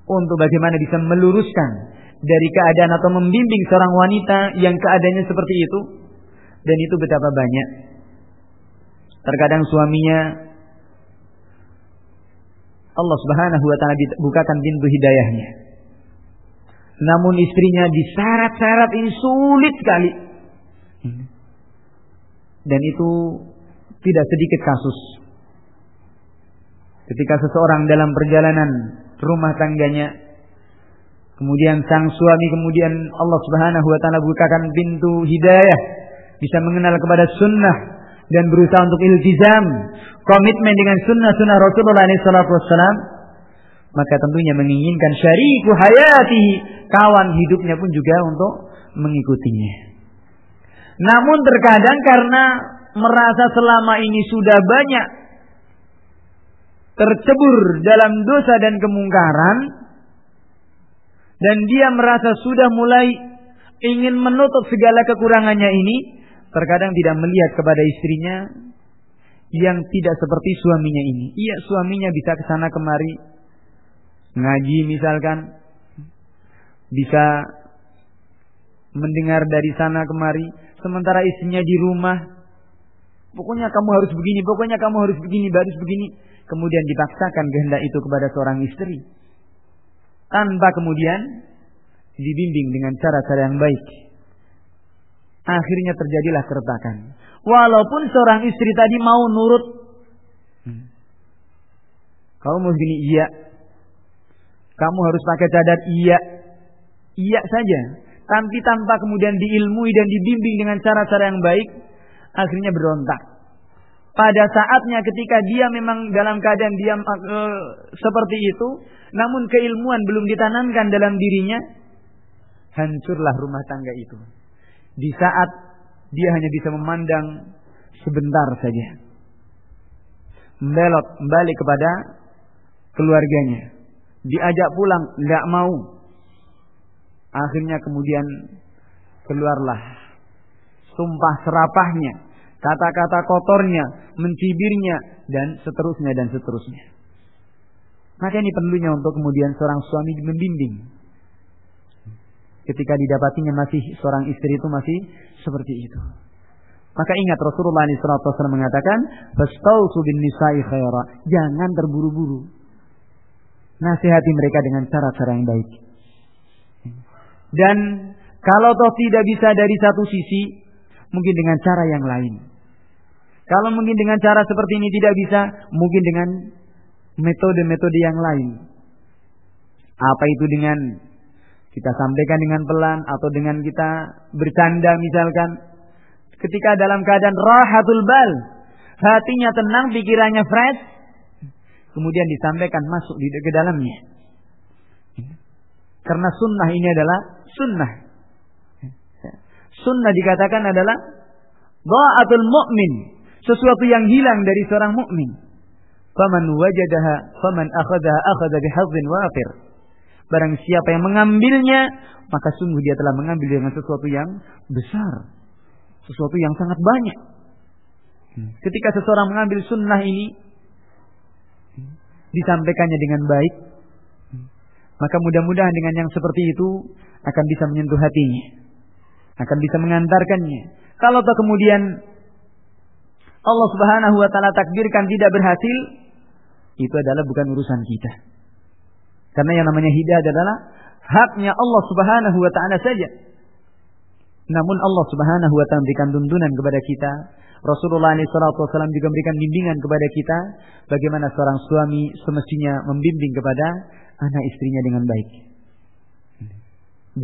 untuk bagaimana bisa meluruskan dari keadaan atau membimbing seorang wanita yang keadaannya seperti itu. Dan itu betapa banyak terkadang suaminya Allah Subhanahu wa taala bukakan pintu hidayahnya, namun istrinya disyarat-syarat ini sulit sekali. Dan itu tidak sedikit kasus. Ketika seseorang dalam perjalanan rumah tangganya, kemudian sang suami kemudian Allah Subhanahu wa taala bukakan pintu hidayah, bisa mengenal kepada sunnah dan berusaha untuk iltizam, komitmen dengan sunnah-sunnah Rasulullah SAW, maka tentunya menginginkan syariku hayati, kawan hidupnya pun juga untuk mengikutinya. Namun terkadang karena merasa selama ini sudah banyak tercebur dalam dosa dan kemungkaran, dan dia merasa sudah mulai ingin menutup segala kekurangannya ini, terkadang tidak melihat kepada istrinya yang tidak seperti suaminya ini. Iya, suaminya bisa ke sana kemari ngaji misalkan, bisa mendengar dari sana kemari, sementara istrinya di rumah, pokoknya kamu harus begini, pokoknya kamu harus begini, harus begini. Kemudian dipaksakan kehendak itu kepada seorang istri, tanpa kemudian dibimbing dengan cara-cara yang baik. Akhirnya terjadilah keretakan. Walaupun seorang istri tadi mau nurut, kamu mau begini, iya. Kamu harus pakai cadar, iya. Iya saja. Tapi tanpa kemudian diilmui dan dibimbing dengan cara-cara yang baik, akhirnya berontak. Pada saatnya ketika dia memang dalam keadaan dia seperti itu, namun keilmuan belum ditanamkan dalam dirinya, hancurlah rumah tangga itu. Di saat dia hanya bisa memandang sebentar saja, membelot kembali kepada keluarganya, diajak pulang enggak mau. Akhirnya kemudian keluarlah sumpah serapahnya, kata-kata kotornya, mencibirnya, dan seterusnya. Maka ini perlunya untuk kemudian seorang suami membimbing. Ketika didapatinya masih seorang istri itu masih seperti itu. Maka ingat Rasulullah SAW mengatakan, "Fastausu bin nisa'i khaira." Jangan terburu-buru. Nasihati mereka dengan cara-cara yang baik. Dan kalau toh tidak bisa dari satu sisi, mungkin dengan cara yang lain. Kalau mungkin dengan cara seperti ini tidak bisa, mungkin dengan metode-metode yang lain. Apa itu? Dengan kita sampaikan dengan pelan, atau dengan kita bercanda misalkan. Ketika dalam keadaan rahatul bal, hatinya tenang, pikirannya fresh, kemudian disampaikan masuk ke dalamnya. Karena sunnah ini adalah sunnah. Sunnah dikatakan adalah dha'atul mu'min, sesuatu yang hilang dari seorang mukmin. Faman wajadaha faman akhadha akhadha bihadhin wafir. Barang siapa yang mengambilnya, maka sungguh dia telah mengambil dengan sesuatu yang besar, sesuatu yang sangat banyak. Ketika seseorang mengambil sunnah ini, disampaikannya dengan baik, maka mudah-mudahan dengan yang seperti itu akan bisa menyentuh hatinya, akan bisa mengantarkannya. Kalau tak kemudian Allah Subhanahu wa taala takdirkan tidak berhasil, itu adalah bukan urusan kita. Karena yang namanya hidayah adalah haknya Allah Subhanahu wa taala saja. Namun Allah Subhanahu wa taala memberikan tuntunan kepada kita. Rasulullah SAW juga memberikan bimbingan kepada kita bagaimana seorang suami semestinya membimbing kepada anak istrinya dengan baik.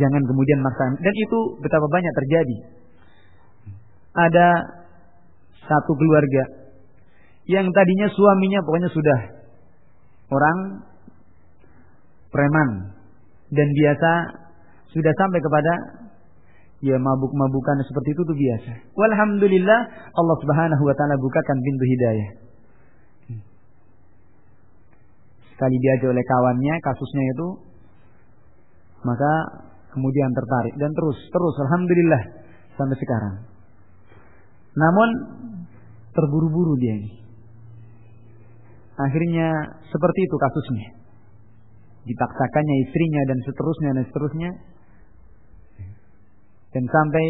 Jangan kemudian maksa. Dan itu betapa banyak terjadi. Ada satu keluarga yang tadinya suaminya pokoknya sudah orang preman dan biasa sudah sampai kepada ya mabuk-mabukan seperti itu tuh biasa. Walhamdulillah Allah Subhanahu wa taala bukakan pintu hidayah. Sekali diajak oleh kawannya kasusnya itu, maka kemudian tertarik dan terus alhamdulillah sampai sekarang. Namun terburu-buru dia ini. Akhirnya seperti itu kasusnya. Dipaksakannya istrinya dan seterusnya. Dan sampai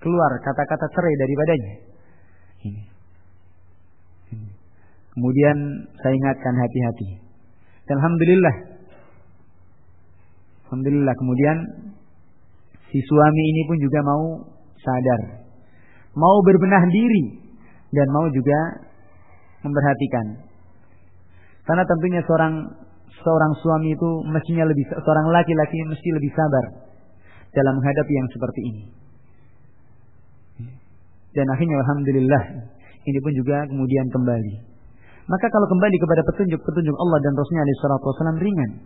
keluar kata-kata cerai daripadanya. Ini. Kemudian saya ingatkan hati-hati. Dan alhamdulillah kemudian si suami ini pun juga mau sadar, mau berbenah diri dan mau juga memperhatikan. Karena tentunya seorang suami itu mestinya seorang laki-laki mesti lebih sabar dalam menghadapi yang seperti ini. Dan akhirnya alhamdulillah ini pun juga kemudian kembali. Maka kalau kembali kepada petunjuk Allah dan Rasulnya SAW ringan.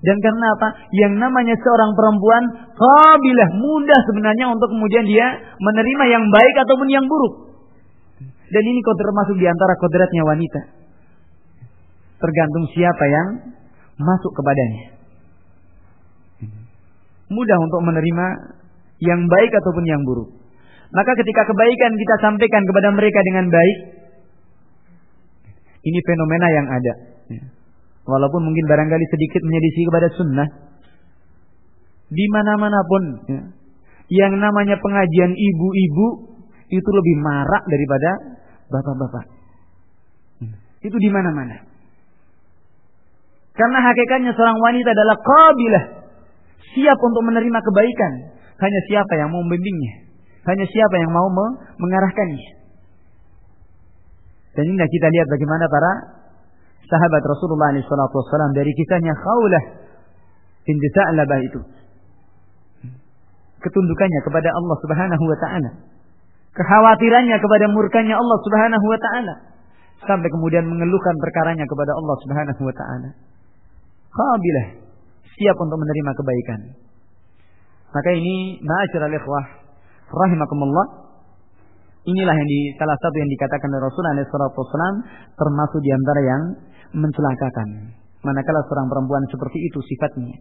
Dan karena apa? Yang namanya seorang perempuan qabilah, mudah sebenarnya untuk kemudian dia menerima yang baik ataupun yang buruk. Dan ini termasuk di antara kodratnya wanita. Tergantung siapa yang masuk kepadanya. Mudah untuk menerima yang baik ataupun yang buruk. Maka ketika kebaikan kita sampaikan kepada mereka dengan baik, ini fenomena yang ada. Walaupun mungkin barangkali sedikit menyelisih kepada sunnah, di mana-mana pun yang namanya pengajian ibu-ibu itu lebih marak daripada bapak-bapak. Itu di mana-mana. Karena hakikatnya seorang wanita adalah qabilah, siap untuk menerima kebaikan. Hanya siapa yang mau membimbingnya, hanya siapa yang mau mengarahkannya. Dan ini kita lihat bagaimana para sahabat Rasulullah SAW dari kisahnya Khawlah binti Sa'labah itu, ketundukannya kepada Allah Subhanahu wa taala, kekhawatirannya kepada murkanya Allah Subhanahu wa taala, sampai kemudian mengeluhkan perkaranya kepada Allah Subhanahu wa taala. Qabilah, siap untuk menerima kebaikan. Maka ini ma'asyiral ikhwah rahimakumullah, inilah yang salah satu yang dikatakan oleh Rasulullah SAW termasuk di antara yang mencelakakan. Manakala seorang perempuan seperti itu sifatnya.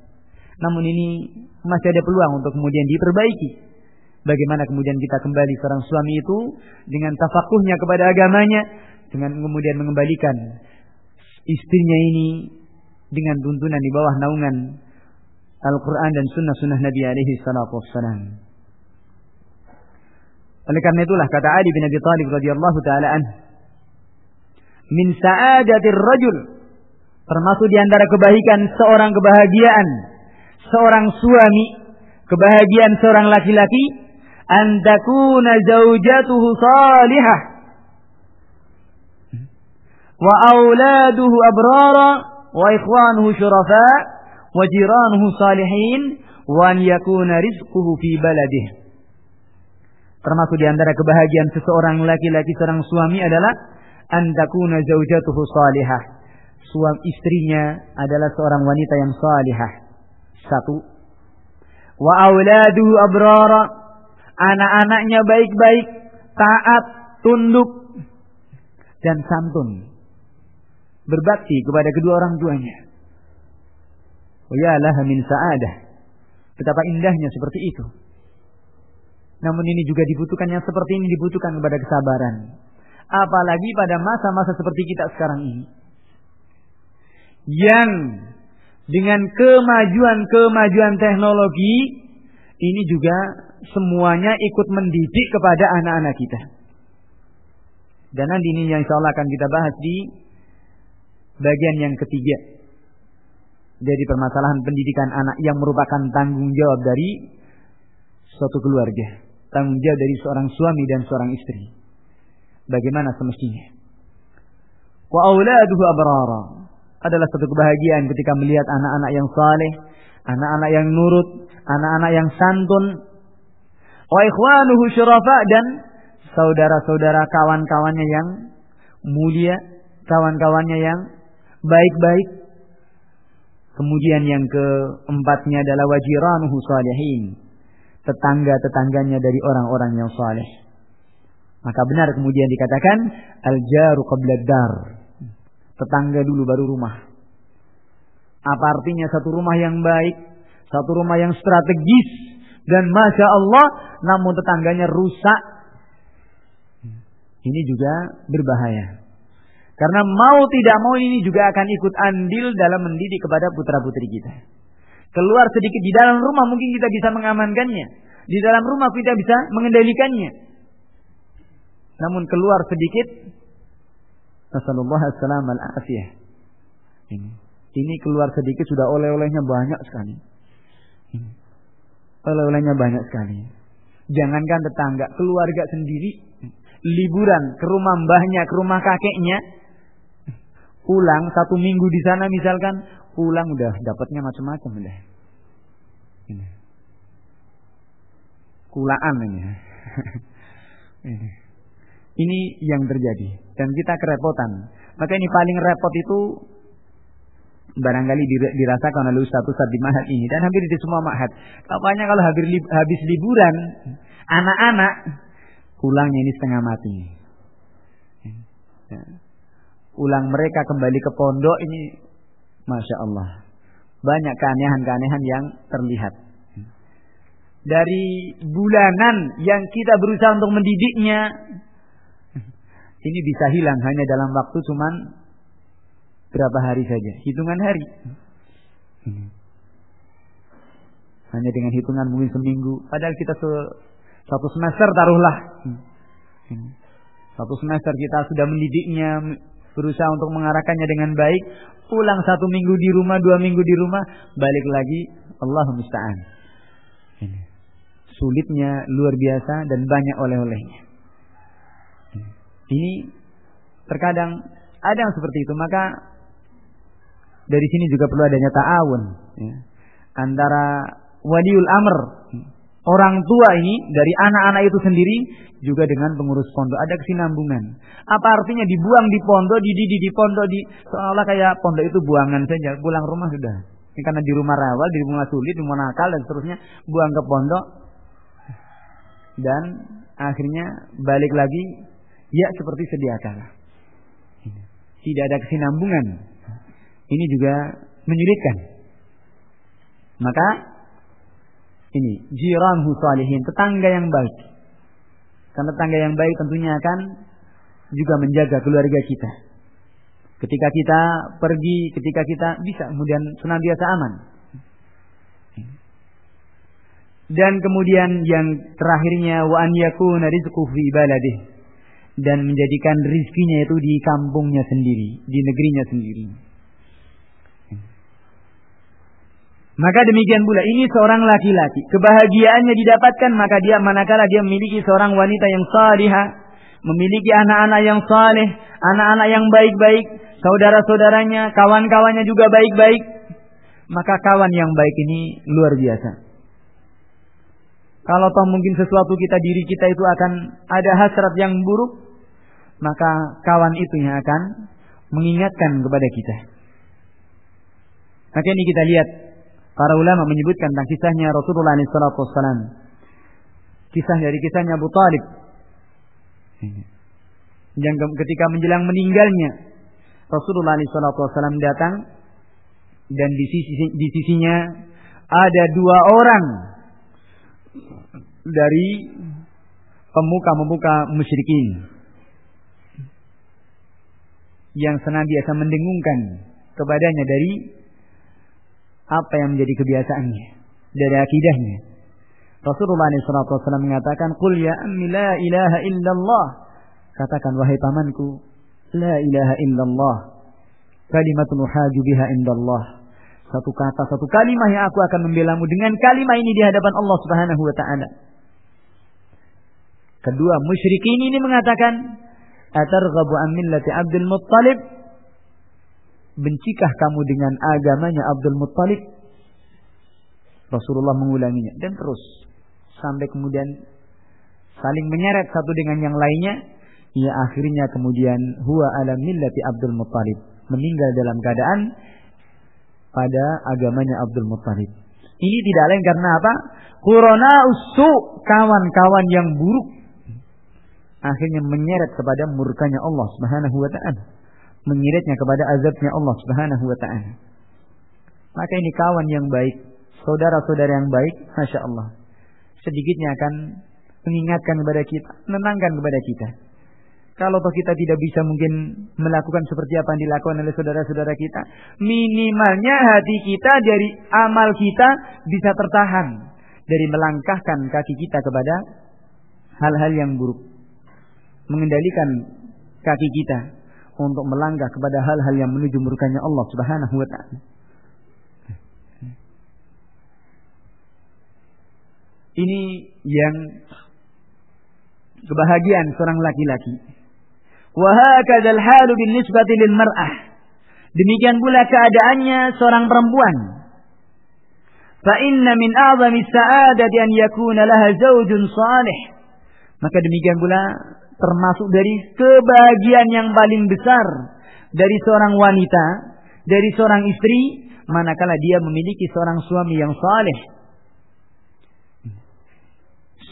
Namun ini masih ada peluang untuk kemudian diperbaiki. Bagaimana kemudian kita kembali seorang suami itu dengan tafakuhnya kepada agamanya, dengan kemudian mengembalikan istrinya ini dengan tuntunan di bawah naungan Al-Quran dan sunnah-sunnah Nabi alaihi salatu wassalam. Oleh karena itulah kata Ali bin Abi Thalib radhiyallahu taala anhu, min sa'adatir rajul, termasuk di antara kebaikan seorang, kebahagiaan seorang suami, kebahagiaan seorang laki-laki, an takuna zaujatuhu salihah wa auladuhu abrara wa ikhwanuhu syurafa wa jiranuhu salihin wa an yakuna rizquhu fi baladihi. Termasuk di antara kebahagiaan seseorang laki-laki, seorang suami adalah an takuna zaujatuhu salihah, suami istrinya adalah seorang wanita yang salihah. Satu. Wa auladuhu abrara, anak-anaknya baik-baik, taat, tunduk dan santun, berbakti kepada kedua orang tuanya. Wa ya laha min sa'adah, betapa indahnya seperti itu. Namun ini juga dibutuhkan, yang seperti ini dibutuhkan kepada kesabaran. Apalagi pada masa-masa seperti kita sekarang ini, yang dengan kemajuan teknologi ini juga semuanya ikut mendidik kepada anak-anak kita. Dan nanti ini yang insya Allah akan kita bahas di bagian yang ketiga dari permasalahan pendidikan anak, yang merupakan tanggung jawab dari suatu keluarga, tanggung jawab dari seorang suami dan seorang istri. Bagaimana semestinya? Wa auladuhu abrara. Adalah satu kebahagiaan ketika melihat anak-anak yang saleh, anak-anak yang nurut, anak-anak yang santun. Wa ikhwanuhu syurafa, dan saudara-saudara kawan-kawannya yang mulia, kawan-kawannya yang baik-baik. Kemudian yang keempatnya adalah wajiranuhu salihin, tetangga-tetangganya dari orang-orang yang saleh. Maka benar kemudian dikatakan al-jaru qabla ad-dar. Tetangga dulu baru rumah. Apa artinya satu rumah yang baik, satu rumah yang strategis dan masya Allah, namun tetangganya rusak. Ini juga berbahaya. Karena mau tidak mau ini juga akan ikut andil dalam mendidik kepada putra-putri kita. Keluar sedikit di dalam rumah mungkin kita bisa mengamankannya. Di dalam rumah kita bisa mengendalikannya. Namun keluar sedikit, nasallallahu alaihi al-afiyah. Ini keluar sedikit sudah oleh-olehnya banyak sekali. Oleh-olehnya banyak sekali. Jangankan tetangga, keluarga sendiri liburan ke rumah mbahnya, ke rumah kakeknya, pulang 1 minggu di sana misalkan, pulang udah dapatnya macam-macam udah. Kulaan ini. Ini yang terjadi dan kita kerepotan. Maka ini paling repot itu barangkali dirasakan oleh ustaz-ustaz di ma'had ini dan hampir di semua ma'had. Kapannya kalau habis liburan, anak-anak pulangnya ini setengah mati. Pulang mereka kembali ke pondok ini, masya Allah, banyak keanehan-keanehan yang terlihat. Dari bulanan yang kita berusaha untuk mendidiknya, ini bisa hilang hanya dalam waktu cuman berapa hari saja, hitungan hari. Hanya dengan hitungan mungkin seminggu. Padahal kita satu semester taruhlah. Satu semester kita sudah mendidiknya, berusaha untuk mengarahkannya dengan baik. Pulang 1 minggu di rumah, 2 minggu di rumah, balik lagi, Allahumma musta'an. Sulitnya luar biasa dan banyak oleh-olehnya. Ini terkadang ada yang seperti itu. Maka dari sini juga perlu adanya ta'awun antara waliul amr, orang tua ini dari anak-anak itu sendiri, juga dengan pengurus pondok. Ada kesinambungan. Apa artinya dibuang di pondok, dididik di pondok, seolah kayak pondok itu buangan saja. Pulang rumah sudah. Ini karena di rumah rawal, di rumah sulit, di rumah nakal dan seterusnya, buang ke pondok. Dan akhirnya balik lagi, ya seperti sedia kala. Tidak ada kesinambungan. Ini juga menyulitkan. Maka ini jiranhu salihin, tetangga yang baik. Karena tetangga yang baik tentunya akan juga menjaga keluarga kita. Ketika kita pergi, ketika kita bisa kemudian senantiasa aman. Dan kemudian yang terakhirnya wa an yakuna rizquhu fi baladihi, dan menjadikan rizkinya itu di kampungnya sendiri, di negerinya sendiri. Maka demikian pula ini seorang laki-laki, kebahagiaannya didapatkan maka dia manakala dia memiliki seorang wanita yang salihah, memiliki anak-anak yang saleh, anak-anak yang baik-baik, saudara-saudaranya, kawan-kawannya juga baik-baik, maka kawan yang baik ini luar biasa. Kalau toh mungkin sesuatu diri kita itu akan ada hasrat yang buruk, maka kawan itu yang akan mengingatkan kepada kita. Maka ini kita lihat para ulama menyebutkan tentang kisahnya Rasulullah SAW. Kisahnya Abu Talib. Yang ketika menjelang meninggalnya, Rasulullah SAW datang dan di sisinya ada 2 orang dari pemuka-pemuka musyrikin yang senantiasa mendengungkan kepadanya dari apa yang menjadi kebiasaannya, dari akidahnya. Rasulullah SAW mengatakan, "Qul ya ammi la ilaha illallah." Katakan wahai pamanku, la ilaha illallah. Kalimatun uhaju biha indallah. Satu kata, satu kalimat yang aku akan membelamu dengan kalimat ini di hadapan Allah Subhanahu wa taala. Kedua musyrikin ini mengatakan, atarghabu an millati Abdul Muttalib? Bencikah kamu dengan agamanya Abdul Muttalib? Rasulullah mengulanginya dan terus sampai kemudian saling menyeret satu dengan yang lainnya. Ya akhirnya kemudian huwa ala millati Abdul Muttalib, meninggal dalam keadaan pada agamanya Abdul Muttalib. Ini tidak lain karena apa? Qurana usu, kawan-kawan yang buruk, akhirnya menyeret kepada murkanya Allah Subhanahu wa taala, menyeretnya kepada azabnya Allah Subhanahu wa taala. Maka ini kawan yang baik, saudara-saudara yang baik, Masya Allah, sedikitnya akan mengingatkan kepada kita, menenangkan kepada kita. Kalau toh kita tidak bisa mungkin melakukan seperti apa yang dilakukan oleh saudara-saudara kita, minimalnya hati kita dari amal kita bisa tertahan dari melangkahkan kaki kita kepada hal-hal yang buruk, mengendalikan kaki kita untuk melangkah kepada hal-hal yang menuju murkanya Allah Subhanahu wa taala. Ini yang kebahagiaan seorang laki-laki. Wa hakadzal halu binisbati lil mar'ah. Demikian pula keadaannya seorang perempuan. Fa inna min a'zami sa'adati an yakuna laha zawjun salih. Maka demikian pula termasuk dari kebahagiaan yang paling besar dari seorang wanita, dari seorang istri, manakala dia memiliki seorang suami yang saleh.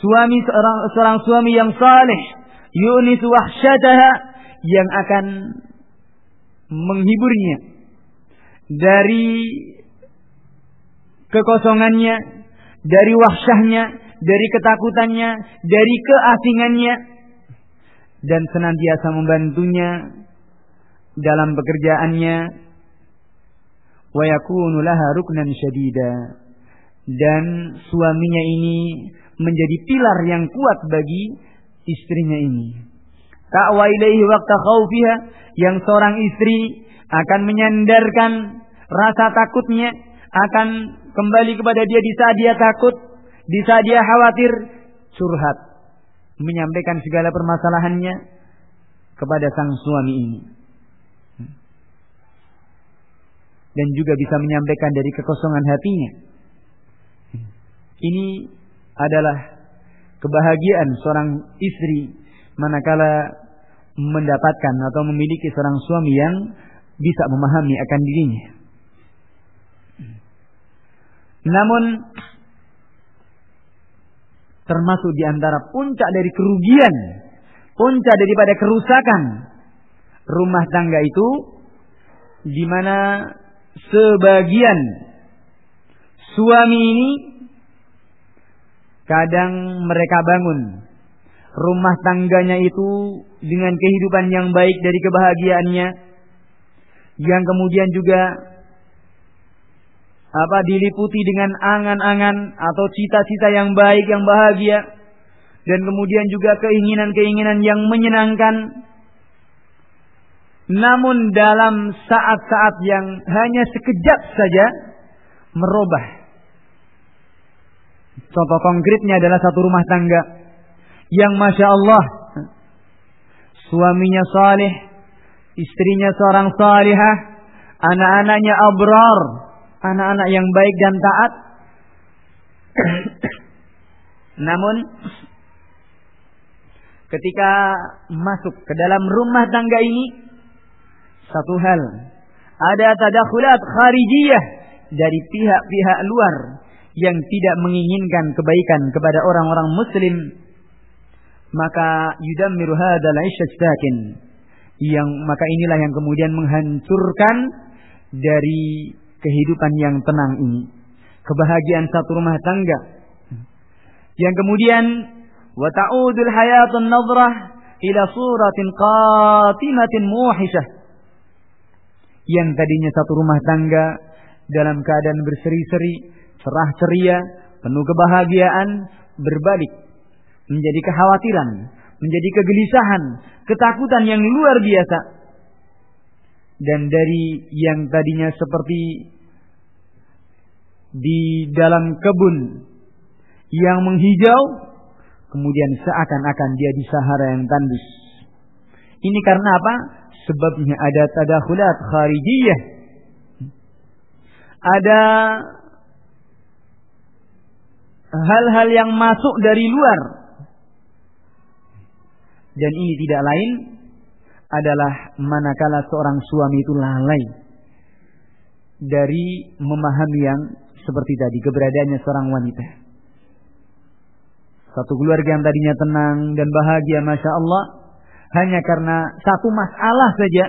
Seorang suami yang saleh, yunisu wahsyataha, yang akan menghiburnya dari kekosongannya, dari wahsyahnya, dari ketakutannya, dari keasingannya, dan senantiasa membantunya dalam pekerjaannya. Wa yakunu laha ruknan syadida, dan suaminya ini menjadi pilar yang kuat bagi istrinya ini. Ta'wa ilaihi waqta khaufiha, yang seorang istri akan menyandarkan rasa takutnya, akan kembali kepada dia di saat dia takut, di saat dia khawatir, curhat, menyampaikan segala permasalahannya kepada sang suami ini. Dan juga bisa menyampaikan dari kekosongan hatinya. Ini adalah kebahagiaan seorang istri manakala mendapatkan atau memiliki seorang suami yang bisa memahami akan dirinya. Namun termasuk di antara puncak dari kerugian, puncak daripada kerusakan rumah tangga itu, di mana sebagian suami ini kadang mereka bangun rumah tangganya itu dengan kehidupan yang baik dari kebahagiaannya, yang kemudian juga diliputi dengan angan-angan atau cita-cita yang baik, yang bahagia, dan kemudian juga keinginan-keinginan yang menyenangkan. Namun dalam saat-saat yang hanya sekejap saja merubah. Contoh konkretnya adalah satu rumah tangga yang Masya Allah, suaminya saleh, istrinya seorang salihah, anak-anaknya abrar, anak-anak yang baik dan taat. Namun ketika masuk ke dalam rumah tangga ini, satu hal, ada tadakhulat kharijiyah dari pihak-pihak luar yang tidak menginginkan kebaikan kepada orang-orang muslim, maka yudammiru hadzal 'isha sakin, maka inilah yang kemudian menghancurkan dari kehidupan yang tenang ini, kebahagiaan satu rumah tangga, yang kemudian wa ta'udul hayatun nadrah ila suratin qatimatin muhishah, yang tadinya satu rumah tangga dalam keadaan berseri-seri, cerah ceria, penuh kebahagiaan, berbalik menjadi kekhawatiran, menjadi kegelisahan, ketakutan yang luar biasa. Dan dari yang tadinya seperti di dalam kebun yang menghijau, kemudian seakan-akan dia di Sahara yang tandus. Ini karena apa? Sebabnya ada tadakhulat kharijiyah. Ada hal-hal yang masuk dari luar. Dan ini tidak lain adalah manakala seorang suami itu lalai dari memahami yang seperti tadi, keberadaannya seorang wanita. Satu keluarga yang tadinya tenang dan bahagia, Masya Allah, hanya karena satu masalah saja,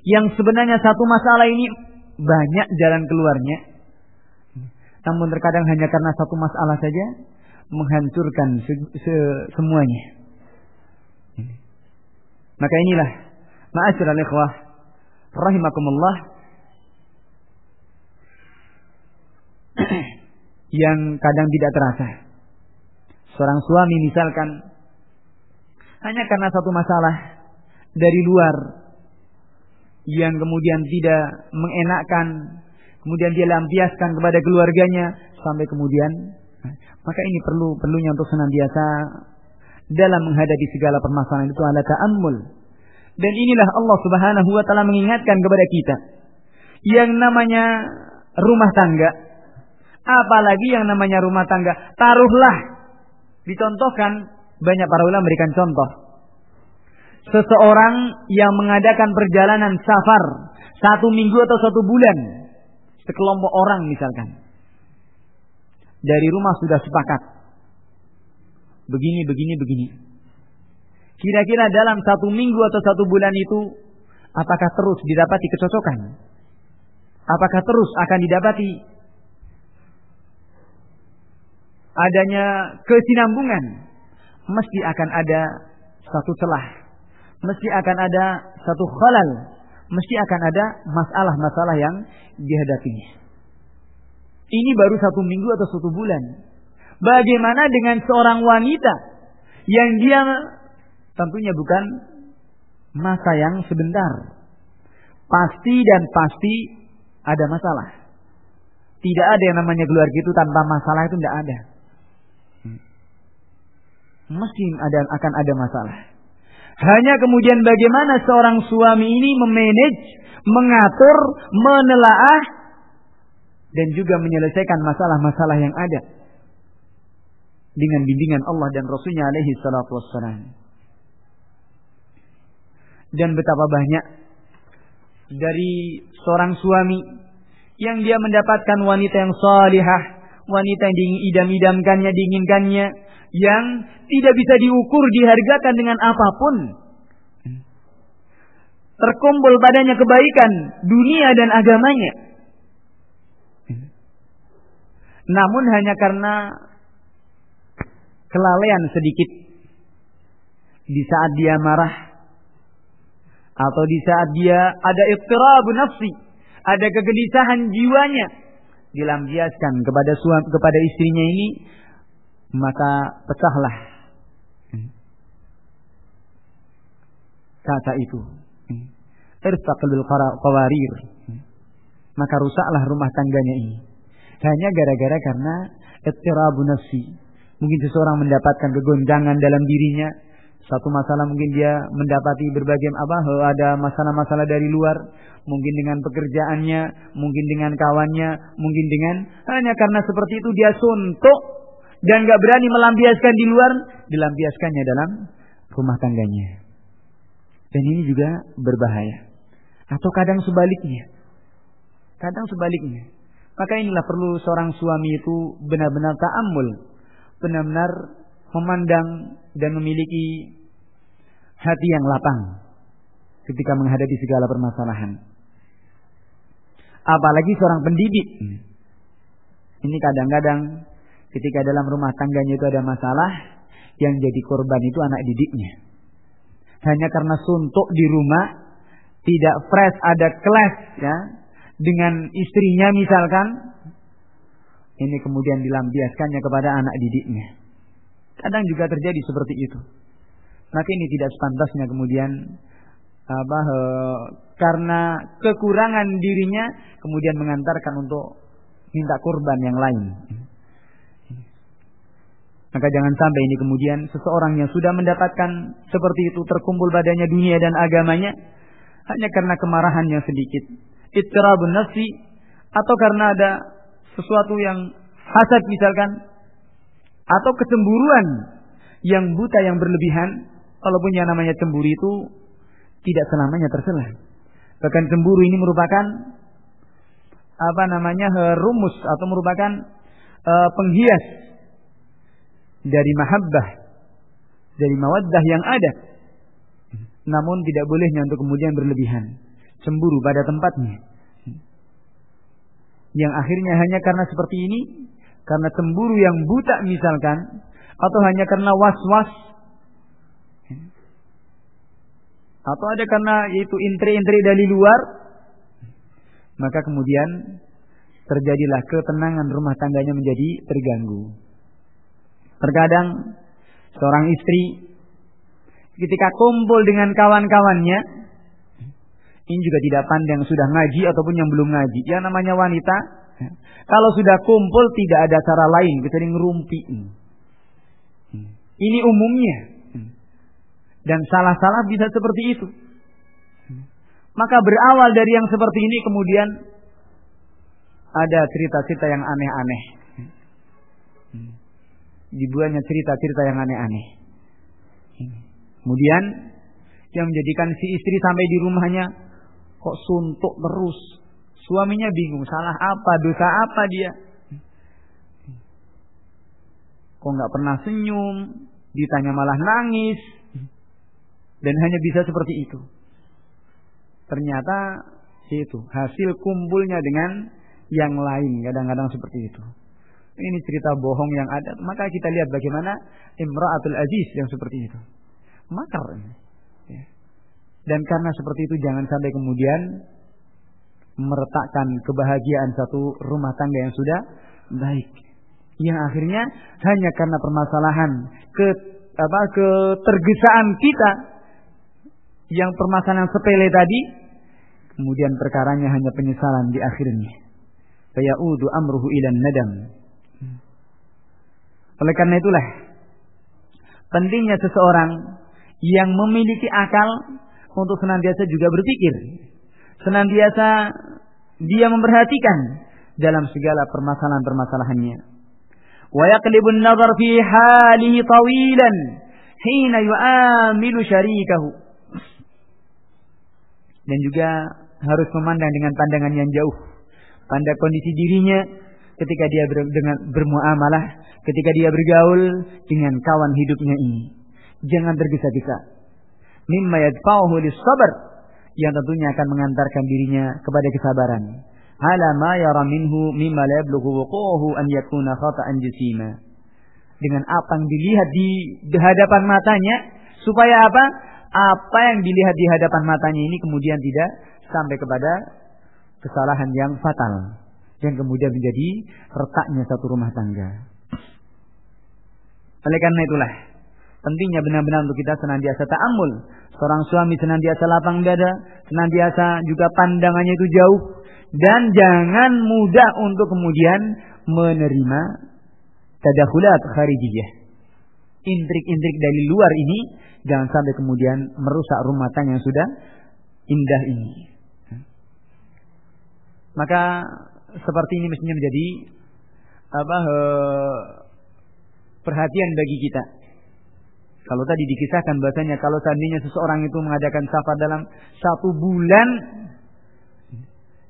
yang sebenarnya satu masalah ini banyak jalan keluarnya, namun terkadang hanya karena satu masalah saja menghancurkan semuanya. Maka inilah, ma'asyiral ikhwah rahimakumullah, yang kadang tidak terasa. Seorang suami misalkan hanya karena satu masalah dari luar yang kemudian tidak mengenakkan, kemudian dia lampiaskan kepada keluarganya sampai kemudian, maka ini perlunya untuk senantiasa dalam menghadapi segala permasalahan itu ala ta'ammul. Dan inilah Allah Subhanahu wa taala mengingatkan kepada kita yang namanya rumah tangga, apalagi yang namanya rumah tangga, taruhlah dicontohkan, banyak para ulama memberikan contoh. Seseorang yang mengadakan perjalanan safar 1 minggu atau 1 bulan, sekelompok orang misalkan, dari rumah sudah sepakat begini. Kira-kira dalam 1 minggu atau 1 bulan itu, apakah terus didapati kecocokan? Apakah terus akan didapati adanya kesinambungan? Mesti akan ada satu celah, mesti akan ada satu khalal, mesti akan ada masalah-masalah yang dihadapinya. Ini baru 1 minggu atau 1 bulan. Bagaimana dengan seorang wanita yang dia tentunya bukan masa yang sebentar, pasti ada masalah. Tidak ada yang namanya keluarga itu tanpa masalah, itu tidak ada. Mesti akan ada masalah. Hanya kemudian bagaimana seorang suami ini memanage, mengatur, menelaah dan juga menyelesaikan masalah-masalah yang ada dengan bimbingan Allah dan Rasulnya alaihi salatu wassalam. Dan betapa banyak dari seorang suami yang dia mendapatkan wanita yang salihah, wanita yang diidam-idamkannya, diinginkannya, yang tidak bisa diukur, dihargakan dengan apapun. Terkumpul padanya kebaikan dunia dan agamanya. Namun hanya karena kelalaian sedikit di saat dia marah, atau di saat dia ada ittirabu nafsi, ada kegelisahan jiwanya, dilampiaskan kepada istrinya ini, maka pecahlah kata itu, irtaqalul qawarir, maka rusaklah rumah tangganya ini, hanya gara-gara karena ittirabu nafsi. Mungkin seseorang mendapatkan kegoncangan dalam dirinya, satu masalah mungkin dia mendapati berbagai ada masalah-masalah dari luar, mungkin dengan pekerjaannya, mungkin dengan kawannya, mungkin dengan, hanya karena seperti itu dia suntuk dan gak berani melampiaskan di luar, dilampiaskannya dalam rumah tangganya. Dan ini juga berbahaya. Atau kadang sebaliknya. Maka inilah perlu seorang suami itu benar-benar ta'ammul, benar-benar memandang dan memiliki hati yang lapang ketika menghadapi segala permasalahan. Apalagi seorang pendidik. Ini kadang-kadang ketika dalam rumah tangganya itu ada masalah, yang jadi korban itu anak didiknya. Hanya karena suntuk di rumah, tidak fresh, ada clash ya dengan istrinya misalkan, ini kemudian dilampiaskannya kepada anak didiknya. Kadang juga terjadi seperti itu. Maka ini tidak sepantasnya kemudian karena kekurangan dirinya kemudian mengantarkan untuk minta kurban yang lain. Maka jangan sampai ini kemudian seseorang yang sudah mendapatkan seperti itu terkumpul badannya dunia dan agamanya hanya karena kemarahan yang sedikit, ittirabun nafsi, atau karena ada sesuatu yang hasad misalkan, atau kecemburuan yang buta yang berlebihan. Walaupun yang namanya cemburu itu tidak selamanya tercela. Bahkan cemburu ini merupakan rumus atau merupakan penghias dari mahabbah, dari mawaddah yang ada. Namun tidak bolehnya untuk kemudian berlebihan, cemburu pada tempatnya. Yang akhirnya hanya karena seperti ini, karena cemburu yang buta misalkan, atau hanya karena was-was, atau ada karena yaitu intrik-intrik dari luar, maka kemudian terjadilah ketenangan rumah tangganya menjadi terganggu. Terkadang seorang istri ketika kumpul dengan kawan-kawannya, ini juga tidak pandang sudah ngaji ataupun yang belum ngaji. Yang namanya wanita, kalau sudah kumpul tidak ada cara lain kecuali ngerumpi. Ini umumnya. Dan salah-salah bisa seperti itu. Maka berawal dari yang seperti ini kemudian ada cerita-cerita yang aneh-aneh. Dibuatnya cerita-cerita yang aneh-aneh. Kemudian yang menjadikan si istri sampai di rumahnya kok suntuk terus. Suaminya bingung, salah apa, dosa apa dia? Kok nggak pernah senyum, ditanya malah nangis. Dan hanya bisa seperti itu. Ternyata itu hasil kumpulnya dengan yang lain, kadang-kadang seperti itu. Ini cerita bohong yang ada. Maka kita lihat bagaimana Imra'atul Aziz yang seperti itu. Makar. Ya. Dan karena seperti itu jangan sampai kemudian meretakkan kebahagiaan satu rumah tangga yang sudah baik. Yang akhirnya hanya karena permasalahan ketergesaan kita, yang permasalahan sepele tadi, kemudian perkaranya hanya penyesalan di akhirnya. Fayaudu amruhu ilan nadam. Oleh karena itulah pentingnya seseorang yang memiliki akal untuk senantiasa juga berpikir, senantiasa dia memperhatikan dalam segala permasalahan-permasalahannya. Wa yaqlibun nazar fi halihi tawilan hina yu'amilu syarikahu. Dan juga harus memandang dengan pandangan yang jauh, pandang kondisi dirinya ketika dia bermuamalah, ketika dia bergaul dengan kawan hidupnya ini. Jangan tergesa-gesa. Mimma yadfa'uhu lis-sabr, yang tentunya akan mengantarkan dirinya kepada kesabaran. Ala ma yara minhu mimma la yablughu wuquhu an yakuna khata'an jisima. Dengan apa yang dilihat di hadapan matanya, supaya apa? Apa yang dilihat di hadapan matanya ini kemudian tidak sampai kepada kesalahan yang fatal, yang kemudian menjadi retaknya satu rumah tangga. Oleh karena itulah pentingnya benar-benar untuk kita senantiasa ta'ammul. Seorang suami senantiasa lapang dada, senantiasa juga pandangannya itu jauh, dan jangan mudah untuk kemudian menerima tadakhulat kharijiyah. Intrik-intrik dari luar ini jangan sampai kemudian merusak rumah tangga yang sudah indah ini. Maka seperti ini mestinya menjadi perhatian bagi kita. Kalau tadi dikisahkan bahasanya kalau seandainya seseorang itu mengadakan safar dalam 1 bulan,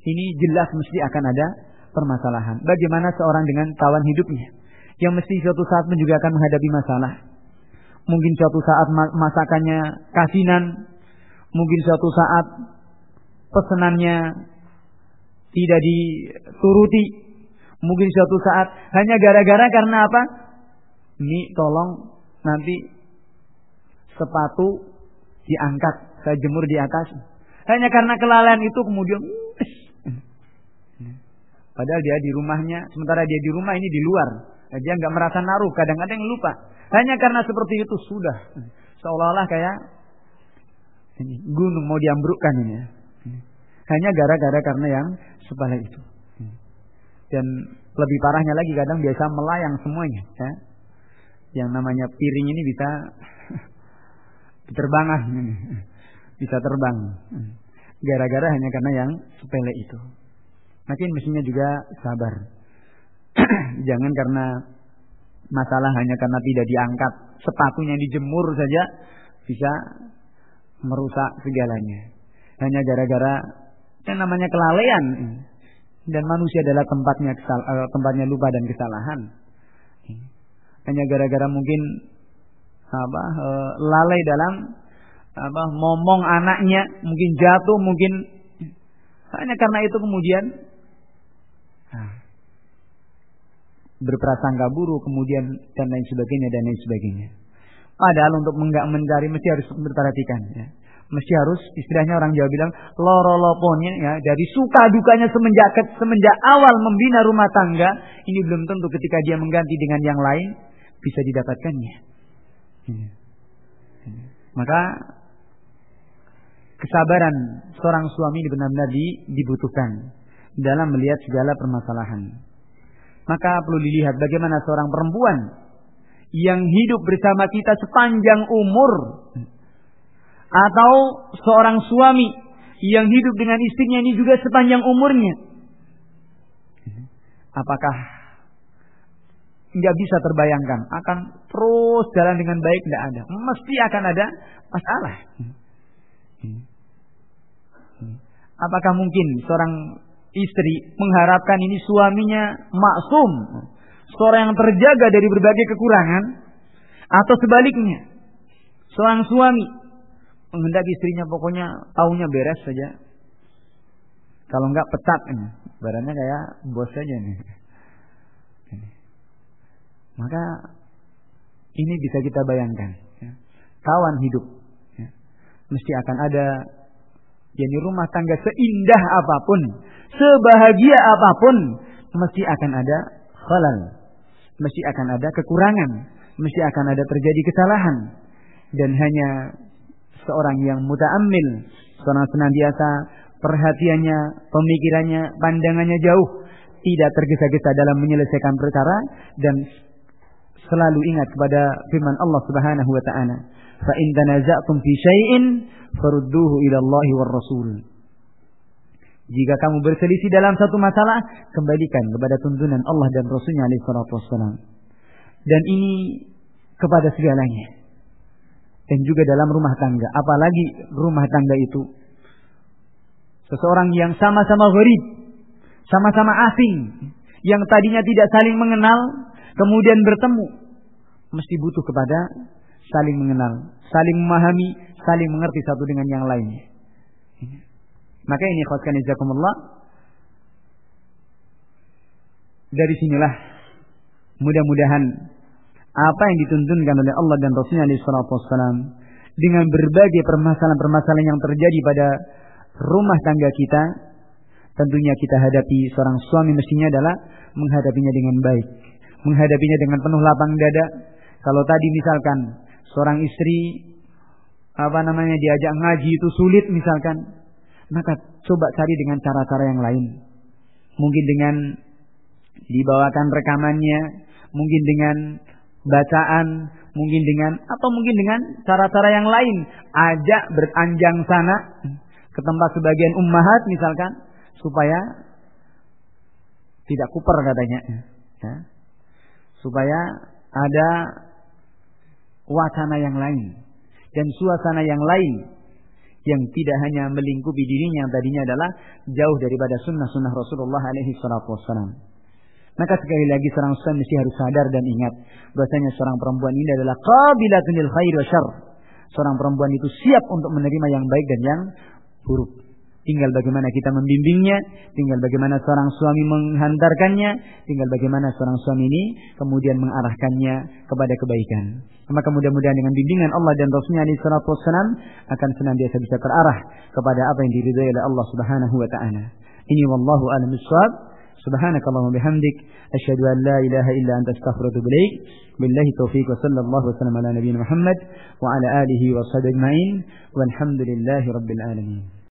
ini jelas mesti akan ada permasalahan. Bagaimana seorang dengan kawan hidupnya yang mesti suatu saat pun juga akan menghadapi masalah. Mungkin suatu saat masakannya kasinan, mungkin suatu saat pesanannya tidak dituruti, mungkin suatu saat hanya gara-gara karena apa? Ini tolong nanti sepatu diangkat, saya jemur di atas. Hanya karena kelalaian itu kemudian padahal dia di rumahnya, sementara dia di rumah ini di luar. Dia nggak merasa naruh, kadang-kadang lupa. Hanya karena seperti itu sudah seolah-olah kayak ini gunung mau diambrukkan ini. Hanya gara-gara karena yang sepele itu. Dan lebih parahnya lagi kadang biasa melayang semuanya. Ya. Yang namanya piring ini bisa terbangan, bisa terbang. Gara-gara hanya karena yang sepele itu. Mungkin mestinya juga sabar. Jangan karena masalah hanya karena tidak diangkat, sepatunya dijemur saja bisa merusak segalanya. Hanya gara-gara yang namanya kelalaian. Dan manusia adalah tempatnya lupa dan kesalahan. Hanya gara-gara mungkin lalai dalam ngomong anaknya, mungkin jatuh, mungkin hanya karena itu kemudian berprasangka buruk, kemudian dan lain sebagainya. Padahal untuk mencari mesti harus memperhatikan, ya. Mesti harus, istilahnya orang Jawa bilang loro-loponya, ya, dari suka dukanya semenjak awal membina rumah tangga, ini belum tentu ketika dia mengganti dengan yang lain bisa didapatkannya. Maka kesabaran seorang suami benar-benar dibutuhkan dalam melihat segala permasalahan. Maka perlu dilihat bagaimana seorang perempuan yang hidup bersama kita sepanjang umur, atau seorang suami yang hidup dengan istrinya ini juga sepanjang umurnya. Apakah nggak bisa terbayangkan akan terus jalan dengan baik? Nggak ada, mesti akan ada masalah. Apakah mungkin seorang istri mengharapkan ini suaminya maksum, seorang yang terjaga dari berbagai kekurangan, atau sebaliknya seorang suami menghendaki istrinya pokoknya taunya beres saja, kalau enggak pecat, badannya kayak bos saja nih. Maka ini bisa kita bayangkan, ya. Kawan hidup, ya. Mesti akan ada, jadi rumah tangga seindah apapun, sebahagia apapun, mesti akan ada khalal, mesti akan ada kekurangan, mesti akan ada terjadi kesalahan. Dan hanya seorang yang muta'ammil, seorang senantiasa perhatiannya, pemikirannya, pandangannya jauh, tidak tergesa-gesa dalam menyelesaikan perkara, dan selalu ingat kepada firman Allah Subhanahu wa taala, "Fa in tanaza'tum fi syai'in farudduhu ila Allah war Rasul." Jika kamu berselisih dalam satu masalah, kembalikan kepada tuntunan Allah dan Rasulnya alaihi salatu wassalam. Dan ini kepada segalanya. Dan juga dalam rumah tangga, apalagi rumah tangga itu seseorang yang sama-sama gharib, sama-sama asing, yang tadinya tidak saling mengenal, kemudian bertemu, mesti butuh kepada saling mengenal, saling memahami, saling mengerti satu dengan yang lainnya. Maka ini khotkan jazakumullah, dari sinilah mudah-mudahan apa yang dituntunkan oleh Allah dan Rasulnya alaihi salatu wassalam dengan berbagai permasalahan-permasalahan yang terjadi pada rumah tangga kita, tentunya kita hadapi. Seorang suami mestinya adalah menghadapinya dengan baik, menghadapinya dengan penuh lapang dada. Kalau tadi misalkan seorang istri diajak ngaji itu sulit misalkan, maka coba cari dengan cara-cara yang lain. Mungkin dengan dibawakan rekamannya, mungkin dengan bacaan, mungkin dengan cara-cara yang lain. Ajak beranjang sana ke tempat sebagian ummahat misalkan, supaya tidak kuper katanya, ya. Supaya ada wacana yang lain dan suasana yang lain yang tidak hanya melingkupi dirinya yang tadinya adalah jauh daripada sunnah-sunnah Rasulullah alaihi salatu wassalam. Maka sekali lagi seorang suami mesti harus sadar dan ingat bahwasanya seorang perempuan ini adalah qabilatun lil khair wa syarr. Seorang perempuan itu siap untuk menerima yang baik dan yang buruk. Tinggal bagaimana kita membimbingnya, tinggal bagaimana seorang suami menghantarkannya, tinggal bagaimana seorang suami ini kemudian mengarahkannya kepada kebaikan. Maka mudah-mudahan dengan bimbingan Allah dan Rasulnya alaihi salatu wassalam akan senantiasa bisa terarah kepada apa yang diridhai oleh Allah Subhanahu wa taala. Ini wallahu a'lam bissawab. Subhanakallahumma bihamdik asyhadu an la ilaha illa anta astaghfiruka wa atubu ilaik. Billahi taufiq wa sallallahu wasallam ala nabiyyina Muhammad wa ala alihi wa sahbihi ajma'in. Walhamdulillahi rabbil alamin.